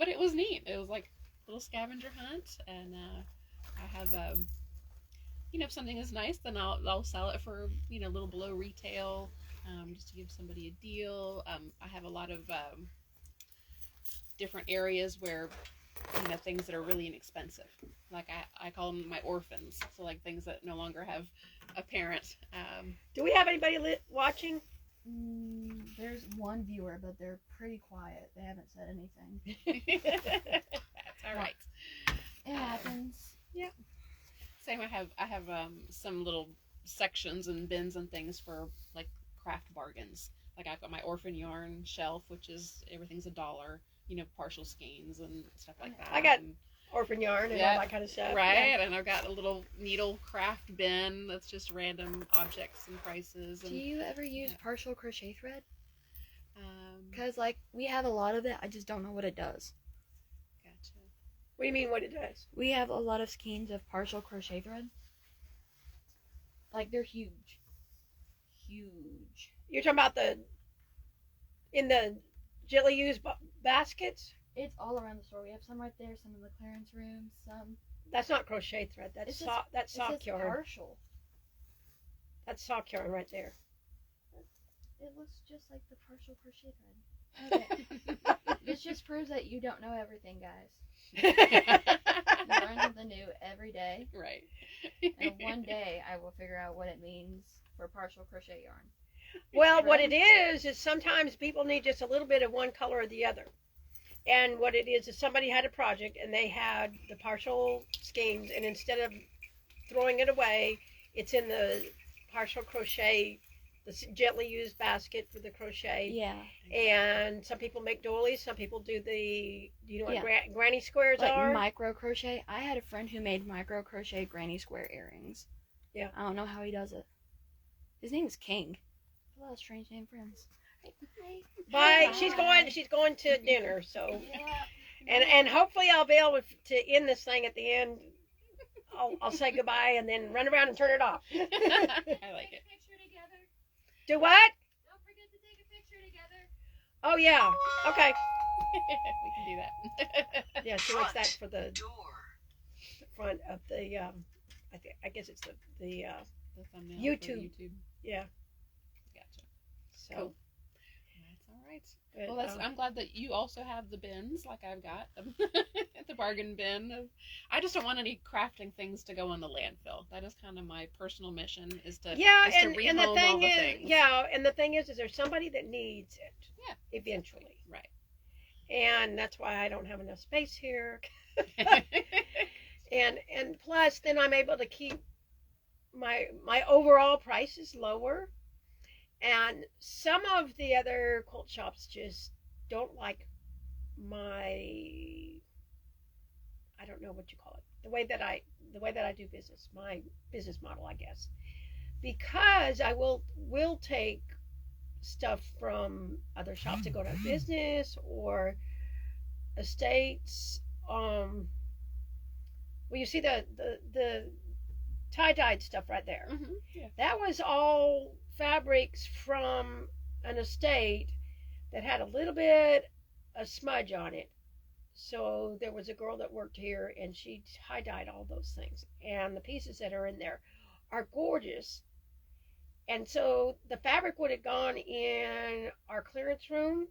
C: it was neat. It was like a little scavenger hunt, and I have if something is nice, then I'll sell it for a little below retail, just to give somebody a deal. I have a lot of different areas where things that are really inexpensive, like I call them my orphans, so like things that no longer have a parent.
B: Do we have anybody watching?
A: There's one viewer, but they're pretty quiet. They haven't said anything.
C: That's all right.
A: It happens.
C: Yeah. Same. I have some little sections and bins and things for like craft bargains. Like I've got my orphan yarn shelf, which is everything's $1. Partial skeins and stuff like that.
B: I got orphan yarn and all that kind of stuff.
C: Right, yeah. And I've got a little needle craft bin that's just random objects and prices. And,
A: do you ever use partial crochet thread? Because
C: Gotcha.
A: we have a lot of it. I just don't know what it does.
B: What do you mean what it does?
A: We have a lot of skeins of partial crochet thread. Like, they're huge. Huge.
B: You're talking about in the Jilly used baskets?
A: It's all around the store. We have some right there, some in the clearance room, some.
B: That's not crochet thread. That's that's sock yarn.
A: Partial.
B: That's sock yarn right there.
A: It looks just like the partial crochet thread. Okay. This just proves that you don't know everything, guys. You learn something new every day.
C: Right.
A: And one day I will figure out what it means for partial crochet yarn.
B: Well, what it is sometimes people need just a little bit of one color or the other. And what it is somebody had a project and they had the partial skeins, and instead of throwing it away, it's in the partial crochet, the gently used basket for the crochet.
A: Yeah.
B: And some people make doilies. Some people do the, you know what granny squares
A: like
B: are?
A: Micro crochet. I had a friend who made micro crochet granny square earrings.
B: Yeah.
A: I don't know how he does it. His name is King. A lot of strange name friends.
B: Bye. She's going to dinner, so. And hopefully I'll be able to end this thing at the end. I'll say goodbye and then run around and turn it off.
C: I like it.
B: Do what?
A: Don't forget to take a picture together.
B: Oh yeah. Okay.
C: We can do that.
B: Yeah, she wants that for the front of the. I guess it's the
C: The thumbnail
B: YouTube.
C: For YouTube.
B: Yeah.
C: Gotcha.
B: So.
C: Cool. That's all right.
B: But,
C: Well, I'm glad that you also have the bins like I've got. The bargain bin. I just don't want any crafting things to go in the landfill. That is kind of my personal mission is to
B: and the thing
C: all the
B: is,
C: things.
B: and the thing is there's somebody that needs it.
C: Yeah.
B: Eventually.
C: Right.
B: And that's why I don't have enough space here. and plus then I'm able to keep my overall prices lower. And some of the other quilt shops just don't like my, I don't know what you call it, the way that I do business, my business model, I guess, because I will take stuff from other shops to go to business or estates. Well, you see the tie-dyed stuff right there.
C: Mm-hmm. Yeah.
B: That was all fabrics from an estate that had a little bit of smudge on it. So there was a girl that worked here and she tie-dyed all those things. And the pieces that are in there are gorgeous. And so the fabric would have gone in our clearance room.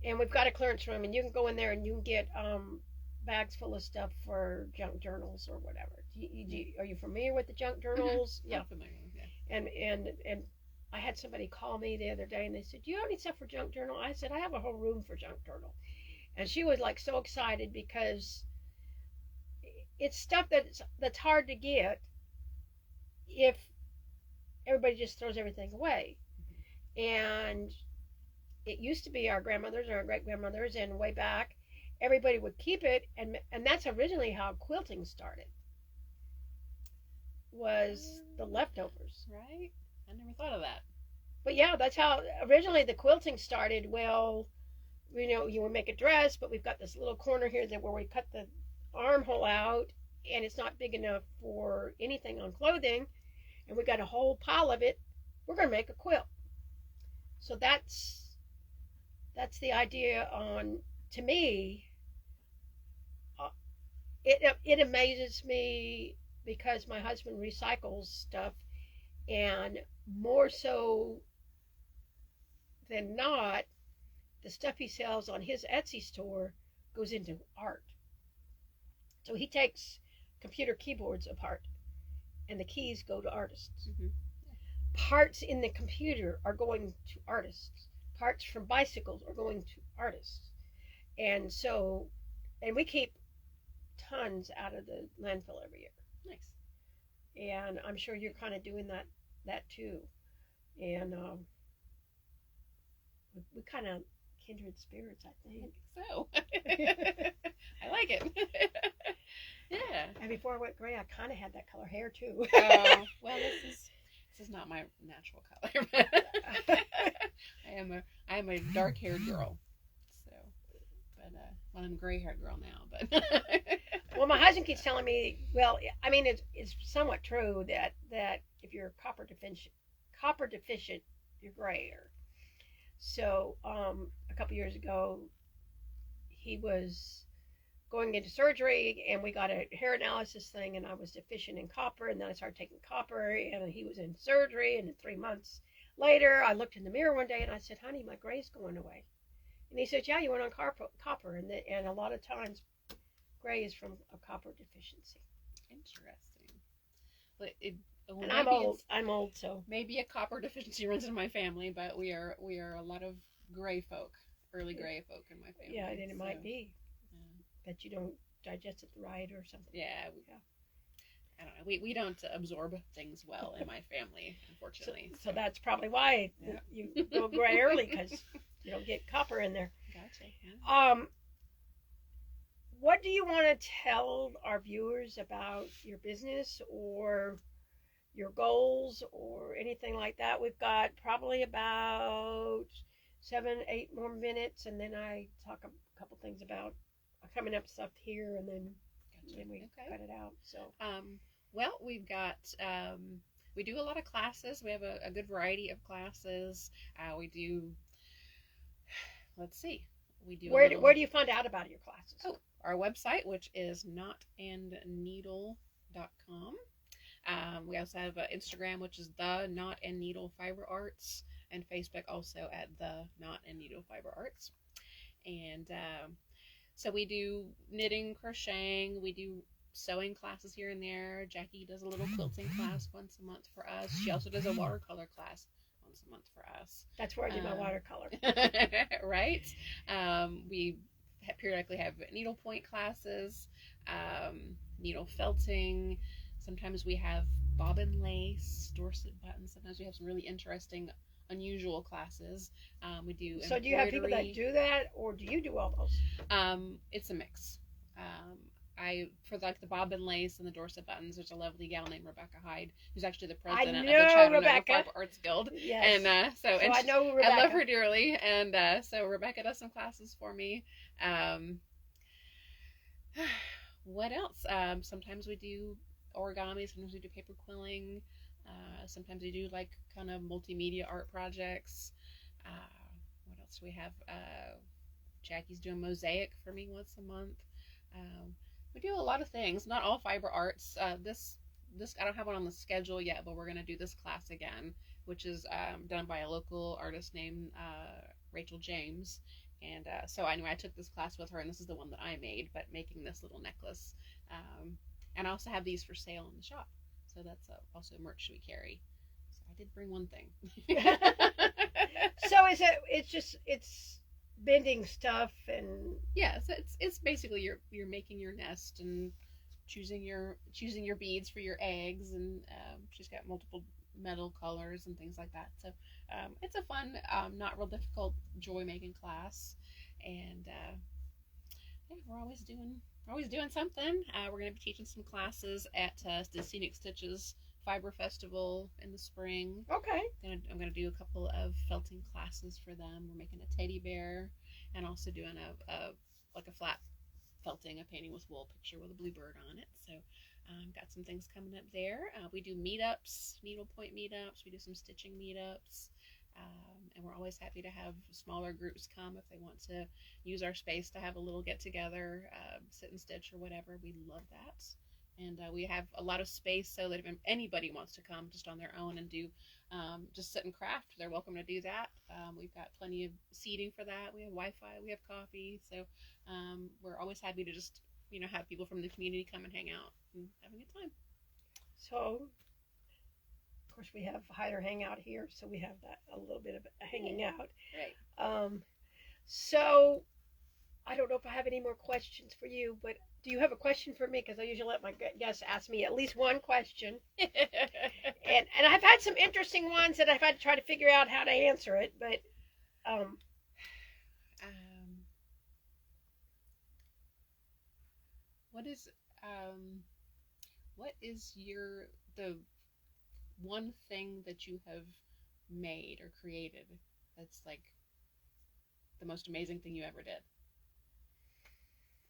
B: And we've got a clearance room and you can go in there and you can get bags full of stuff for junk journals or whatever. Are you familiar with the junk journals?
C: Mm-hmm.
B: Yeah.
C: I'm familiar. Yeah.
B: And I had somebody call me the other day and they said, "Do you have any stuff for junk journal?" I said, "I have a whole room for junk journal." And she was like so excited because it's stuff that's hard to get if everybody just throws everything away. And it used to be our grandmothers or our great grandmothers, and way back everybody would keep it, and that's originally how quilting started, was the leftovers.
C: Right? I never thought of that.
B: But yeah, that's how originally the quilting started. Well, you know, you would make a dress, but we've got this little corner here where we cut the armhole out, and it's not big enough for anything on clothing, and we got a whole pile of it. We're going to make a quilt. So that's the idea. To me, it amazes me because my husband recycles stuff, and more so than not, the stuff he sells on his Etsy store goes into art. So he takes computer keyboards apart and the keys go to artists.
C: Mm-hmm.
B: Parts in the computer are going to artists. Parts from bicycles are going to artists. And so, and we keep tons out of the landfill every year.
C: Nice.
B: And I'm sure you're kind of doing that too. And we kind of kindred spirits, I think.
C: So I like it. Yeah.
B: And before I went gray, I kind of had that color hair too.
C: Oh, well, this is not my natural color. I am a dark haired girl. So, but well, I'm a gray haired girl now. But
B: well, my husband keeps telling me. Well, I mean, it's somewhat true that if you're copper deficient, you're grayer. So a couple years ago, he was going into surgery, and we got a hair analysis thing, and I was deficient in copper, and then I started taking copper, and he was in surgery, and then 3 months later, I looked in the mirror one day, and I said, honey, my gray's going away. And he said, yeah, you went on copper, and a lot of times gray is from a copper deficiency.
C: Interesting. But well,
B: and I'm old, so
C: maybe a copper deficiency runs in my family, but we are a lot of gray folk, early gray folk in my family.
B: Yeah, and it might be that you don't digest it right or something.
C: Yeah. I don't know. We don't absorb things well in my family, unfortunately.
B: So that's probably why you go gray early, because you don't get copper in there.
C: Gotcha. Yeah.
B: What do you want to tell our viewers about your business or your goals or anything like that? We've got probably about 7-8 more minutes, and then I talk a couple things about coming up stuff here, and then we cut it out. So
C: well, we've got we do a lot of classes. We have a good variety of classes. We do, let's see, we do
B: where do you find out about your classes?
C: Oh, our website, which is knotandneedle.com. We also have Instagram, which is the Knot and Needle Fiber Arts, and Facebook also at the Knot and Needle Fiber Arts. And so we do knitting, crocheting, we do sewing classes here and there. Jackie does a little quilting class once a month for us. She also does a watercolor class once a month for us.
B: That's where I do my watercolor.
C: Right? We periodically have needlepoint classes, needle felting. Sometimes we have bobbin lace, Dorset buttons. Sometimes we have some really interesting, unusual classes. We do embroidery.
B: So do you have people that do that, or do you do all those?
C: It's a mix. For like the bobbin lace and the Dorset buttons, there's a lovely gal named Rebecca Hyde, who's actually the president of the Chattanooga Fiber Arts Guild.
B: Yes.
C: And so
B: I know Rebecca.
C: I love her dearly. And so Rebecca does some classes for me. What else? Sometimes we do origami. Sometimes we do paper quilling. Sometimes we do like kind of multimedia art projects. What else do we have? Jackie's doing mosaic for me once a month. We do a lot of things, not all fiber arts. This I don't have one on the schedule yet, but we're going to do this class again, which is done by a local artist named Rachel James. And so anyway, I took this class with her, and this is the one that I made, but making this little necklace. And I also have these for sale in the shop. So that's also merch we carry. So I did bring one thing.
B: So it's bending stuff, and
C: yeah, so it's basically you're making your nest and choosing your beads for your eggs, and she's got multiple metal colors and things like that. So it's a fun, not real difficult joy making class, and yeah, we're always doing something. We're going to be teaching some classes at the Scenic Stitches Fiber Festival in the spring.
B: Okay.
C: I'm going to do a couple of felting classes for them. We're making a teddy bear, and also doing a flat felting, a painting with wool picture with a bluebird on it. So got some things coming up there. We do meetups, needlepoint meetups. We do some stitching meetups. And we're always happy to have smaller groups come if they want to use our space to have a little get together, sit and stitch or whatever. We love that. And we have a lot of space, so that if anybody wants to come just on their own and do just sit and craft, they're welcome to do that. We've got plenty of seating for that. We have Wi-Fi, we have coffee, so we're always happy to just have people from the community come and hang out and have a good time.
B: So of course we have Hyderhangout here, so we have that a little bit of hanging out.
C: Right.
B: So I don't know if I have any more questions for you, but do you have a question for me? Because I usually let my guests ask me at least one question. and I've had some interesting ones that I've had to try to figure out how to answer it, but
C: what is the one thing that you have made or created that's like the most amazing thing you ever did?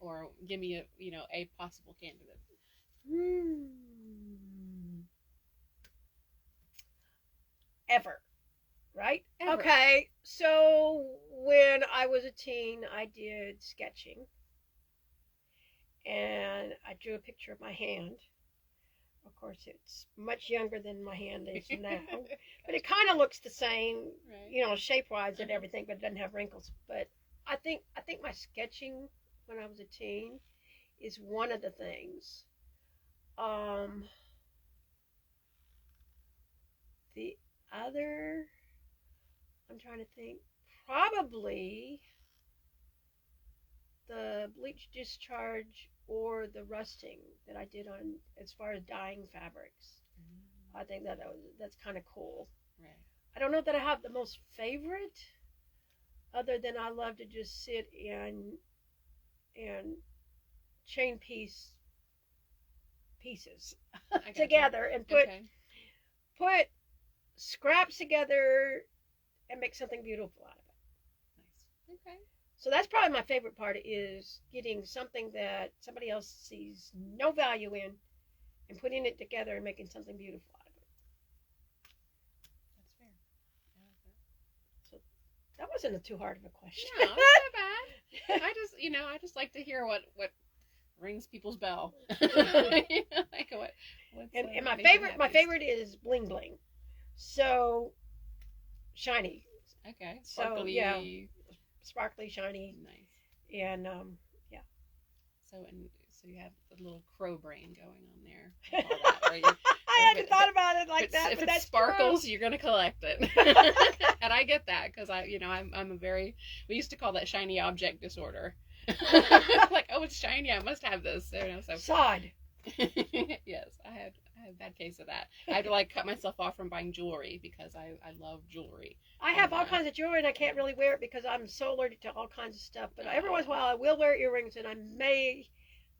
C: Or give me a possible candidate.
B: Ever. right?
C: Ever.
B: Okay, so when I was a teen, I did sketching, and I drew a picture of my hand. Of course, it's much younger than my hand is now, but it kind of looks the same,
C: Right.
B: shape wise and everything, but it doesn't have wrinkles. But I think my sketching when I was a teen is one of the things. Um, the other, I'm trying to think, probably the bleach discharge or the rusting that I did on as far as dyeing fabrics.
C: Mm.
B: I think that's kind of cool.
C: Right.
B: I don't know that I have the most favorite, other than I love to just sit and chain pieces
C: I gotcha.
B: together and put
C: Okay.
B: put scraps together and make something beautiful out of it.
C: Nice. Okay.
B: So that's probably my favorite part, is getting something that somebody else sees no value in and putting it together and making something beautiful out of it.
C: That's fair. I like that.
B: So that wasn't too hard of a question.
C: No, it's not bad. I just like to hear what rings people's bell. Like what's
B: And my
C: makes you
B: favorite my
C: happiest.
B: favorite is bling bling. So shiny.
C: Okay.
B: So,
C: Sparkly.
B: yeah. Sparkly, shiny,
C: Nice.
B: and yeah.
C: So you have a little crow brain going on there. With all that, right?
B: I hadn't thought about it like that,
C: If
B: but
C: it
B: that's
C: sparkles,
B: true.
C: you're gonna collect it. And I get that because I'm a very, we used to call that shiny object disorder. Like, oh, it's shiny, I must have this. So
B: Sod.
C: yes, I had a bad case of that. I had to like cut myself off from buying jewelry because I love jewelry.
B: I have all kinds of jewelry and I can't really wear it because I'm so allergic to all kinds of stuff. But every once in a while I will wear earrings, and I may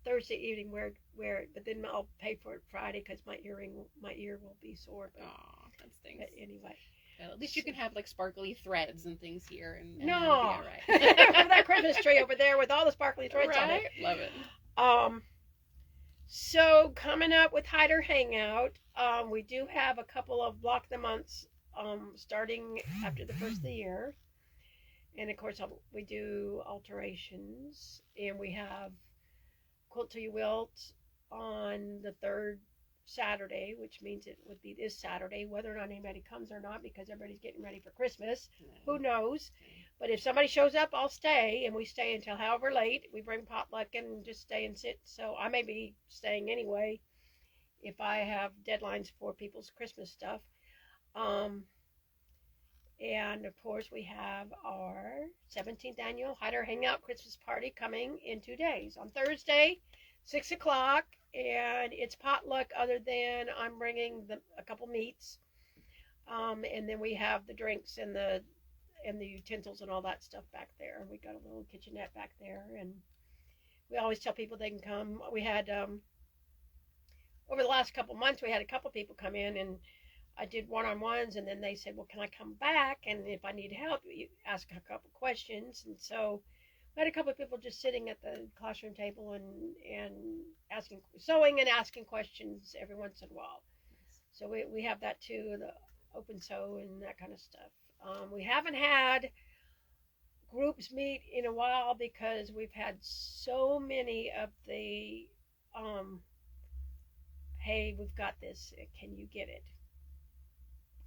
B: Thursday evening wear it, but then I'll pay for it Friday because my ear will be sore.
C: Oh, that stinks.
B: But anyway,
C: Well, at least you can have like sparkly threads and things here, and
B: no,
C: that'll be all right.
B: that Christmas tree over there with all the sparkly threads on it.
C: Right? Love it.
B: So coming up with Hyderhangout, we do have a couple of block the months starting after the first of the year, and of course we do alterations, and we have Quilt Till You Wilt on the third Saturday, which means it would be this Saturday, whether or not anybody comes or not, because everybody's getting ready for Christmas. Who knows? But if somebody shows up, I'll stay, and we stay until however late. We bring potluck and just stay and sit. So I may be staying anyway if I have deadlines for people's Christmas stuff. And of course, we have our 17th annual Hyderhangout Christmas party coming in 2 days on Thursday, 6 o'clock. And it's potluck, other than I'm bringing a couple meats. And then we have the drinks and the utensils and all that stuff back there. We got a little kitchenette back there, and we always tell people they can come. We had over the last couple months, we had a couple people come in, and I did one-on-ones, and then they said, well, can I come back? And if I need help, you ask a couple questions. And so we had a couple of people just sitting at the classroom table and asking, sewing and asking questions every once in a while. So we have that too, the open sew and that kind of stuff. We haven't had groups meet in a while because we've had so many of the, hey, we've got this, can you get it?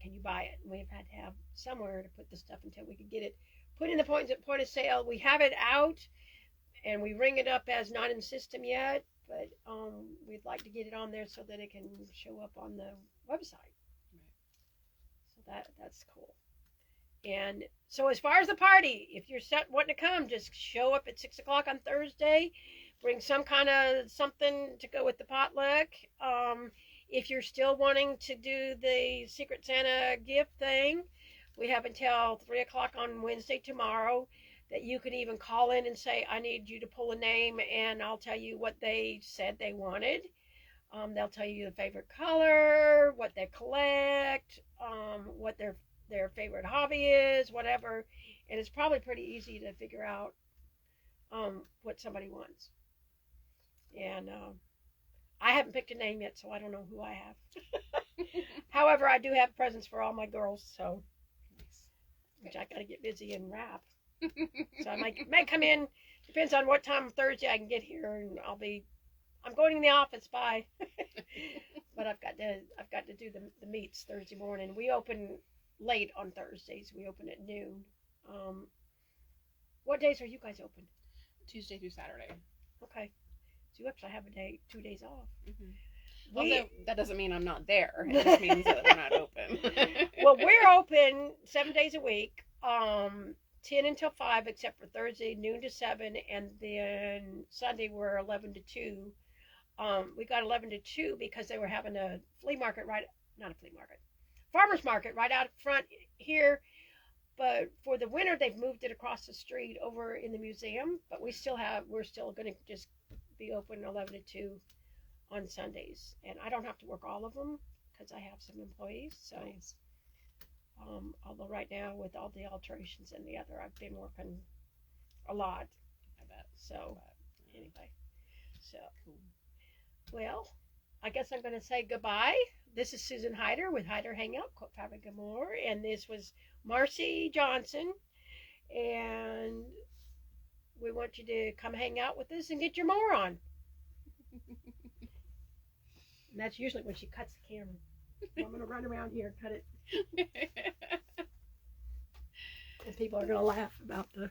B: Can you buy it? And we've had to have somewhere to put the stuff until we could get it put in the point of sale. We have it out, and we ring it up as not in system yet, but we'd like to get it on there so that it can show up on the website. So that's cool. And so as far as the party, if you're wanting to come, just show up at 6 o'clock on Thursday. Bring some kind of something to go with the potluck. If you're still wanting to do the Secret Santa gift thing, we have until 3 o'clock on Wednesday tomorrow that you can even call in and say, I need you to pull a name, and I'll tell you what they said they wanted. They'll tell you the favorite color, what they collect, what their favorite hobby is, whatever. And it's probably pretty easy to figure out what somebody wants. And I haven't picked a name yet, so I don't know who I have. However, I do have presents for all my girls, so
C: Nice.
B: which I got to get busy and wrap. So I might come in. Depends on what time Thursday I can get here, and I'm going in the office by. But I've got to do the meets Thursday morning. We open late on Thursdays. We open at noon. What days are you guys open?
C: Tuesday through Saturday.
B: Okay, so you actually have 2 days off.
C: Mm-hmm. Although that doesn't mean I'm not there. It just means that we're not open.
B: Well, we're open 7 days a week, 10 until 5, except for Thursday, noon to 7, and then Sunday we're 11 to 2. We got 11 to 2 because they were having a farmer's market right out front here. But for the winter, they've moved it across the street over in the museum. But we're still going to just be open 11 to 2 on Sundays. And I don't have to work all of them because I have some employees. So,
C: nice.
B: Although right now with all the alterations and the other, I've been working a lot.
C: I bet.
B: So, anyway. So,
C: cool.
B: Well, I guess I'm going to say goodbye. This is Susan Hyder with Hyderhangout, Quote Fabric and More, and this was Marcy Johnson, and we want you to come hang out with us and get your more on. And that's usually when she cuts the camera. So I'm going to run around here and cut it. And people are going to laugh about the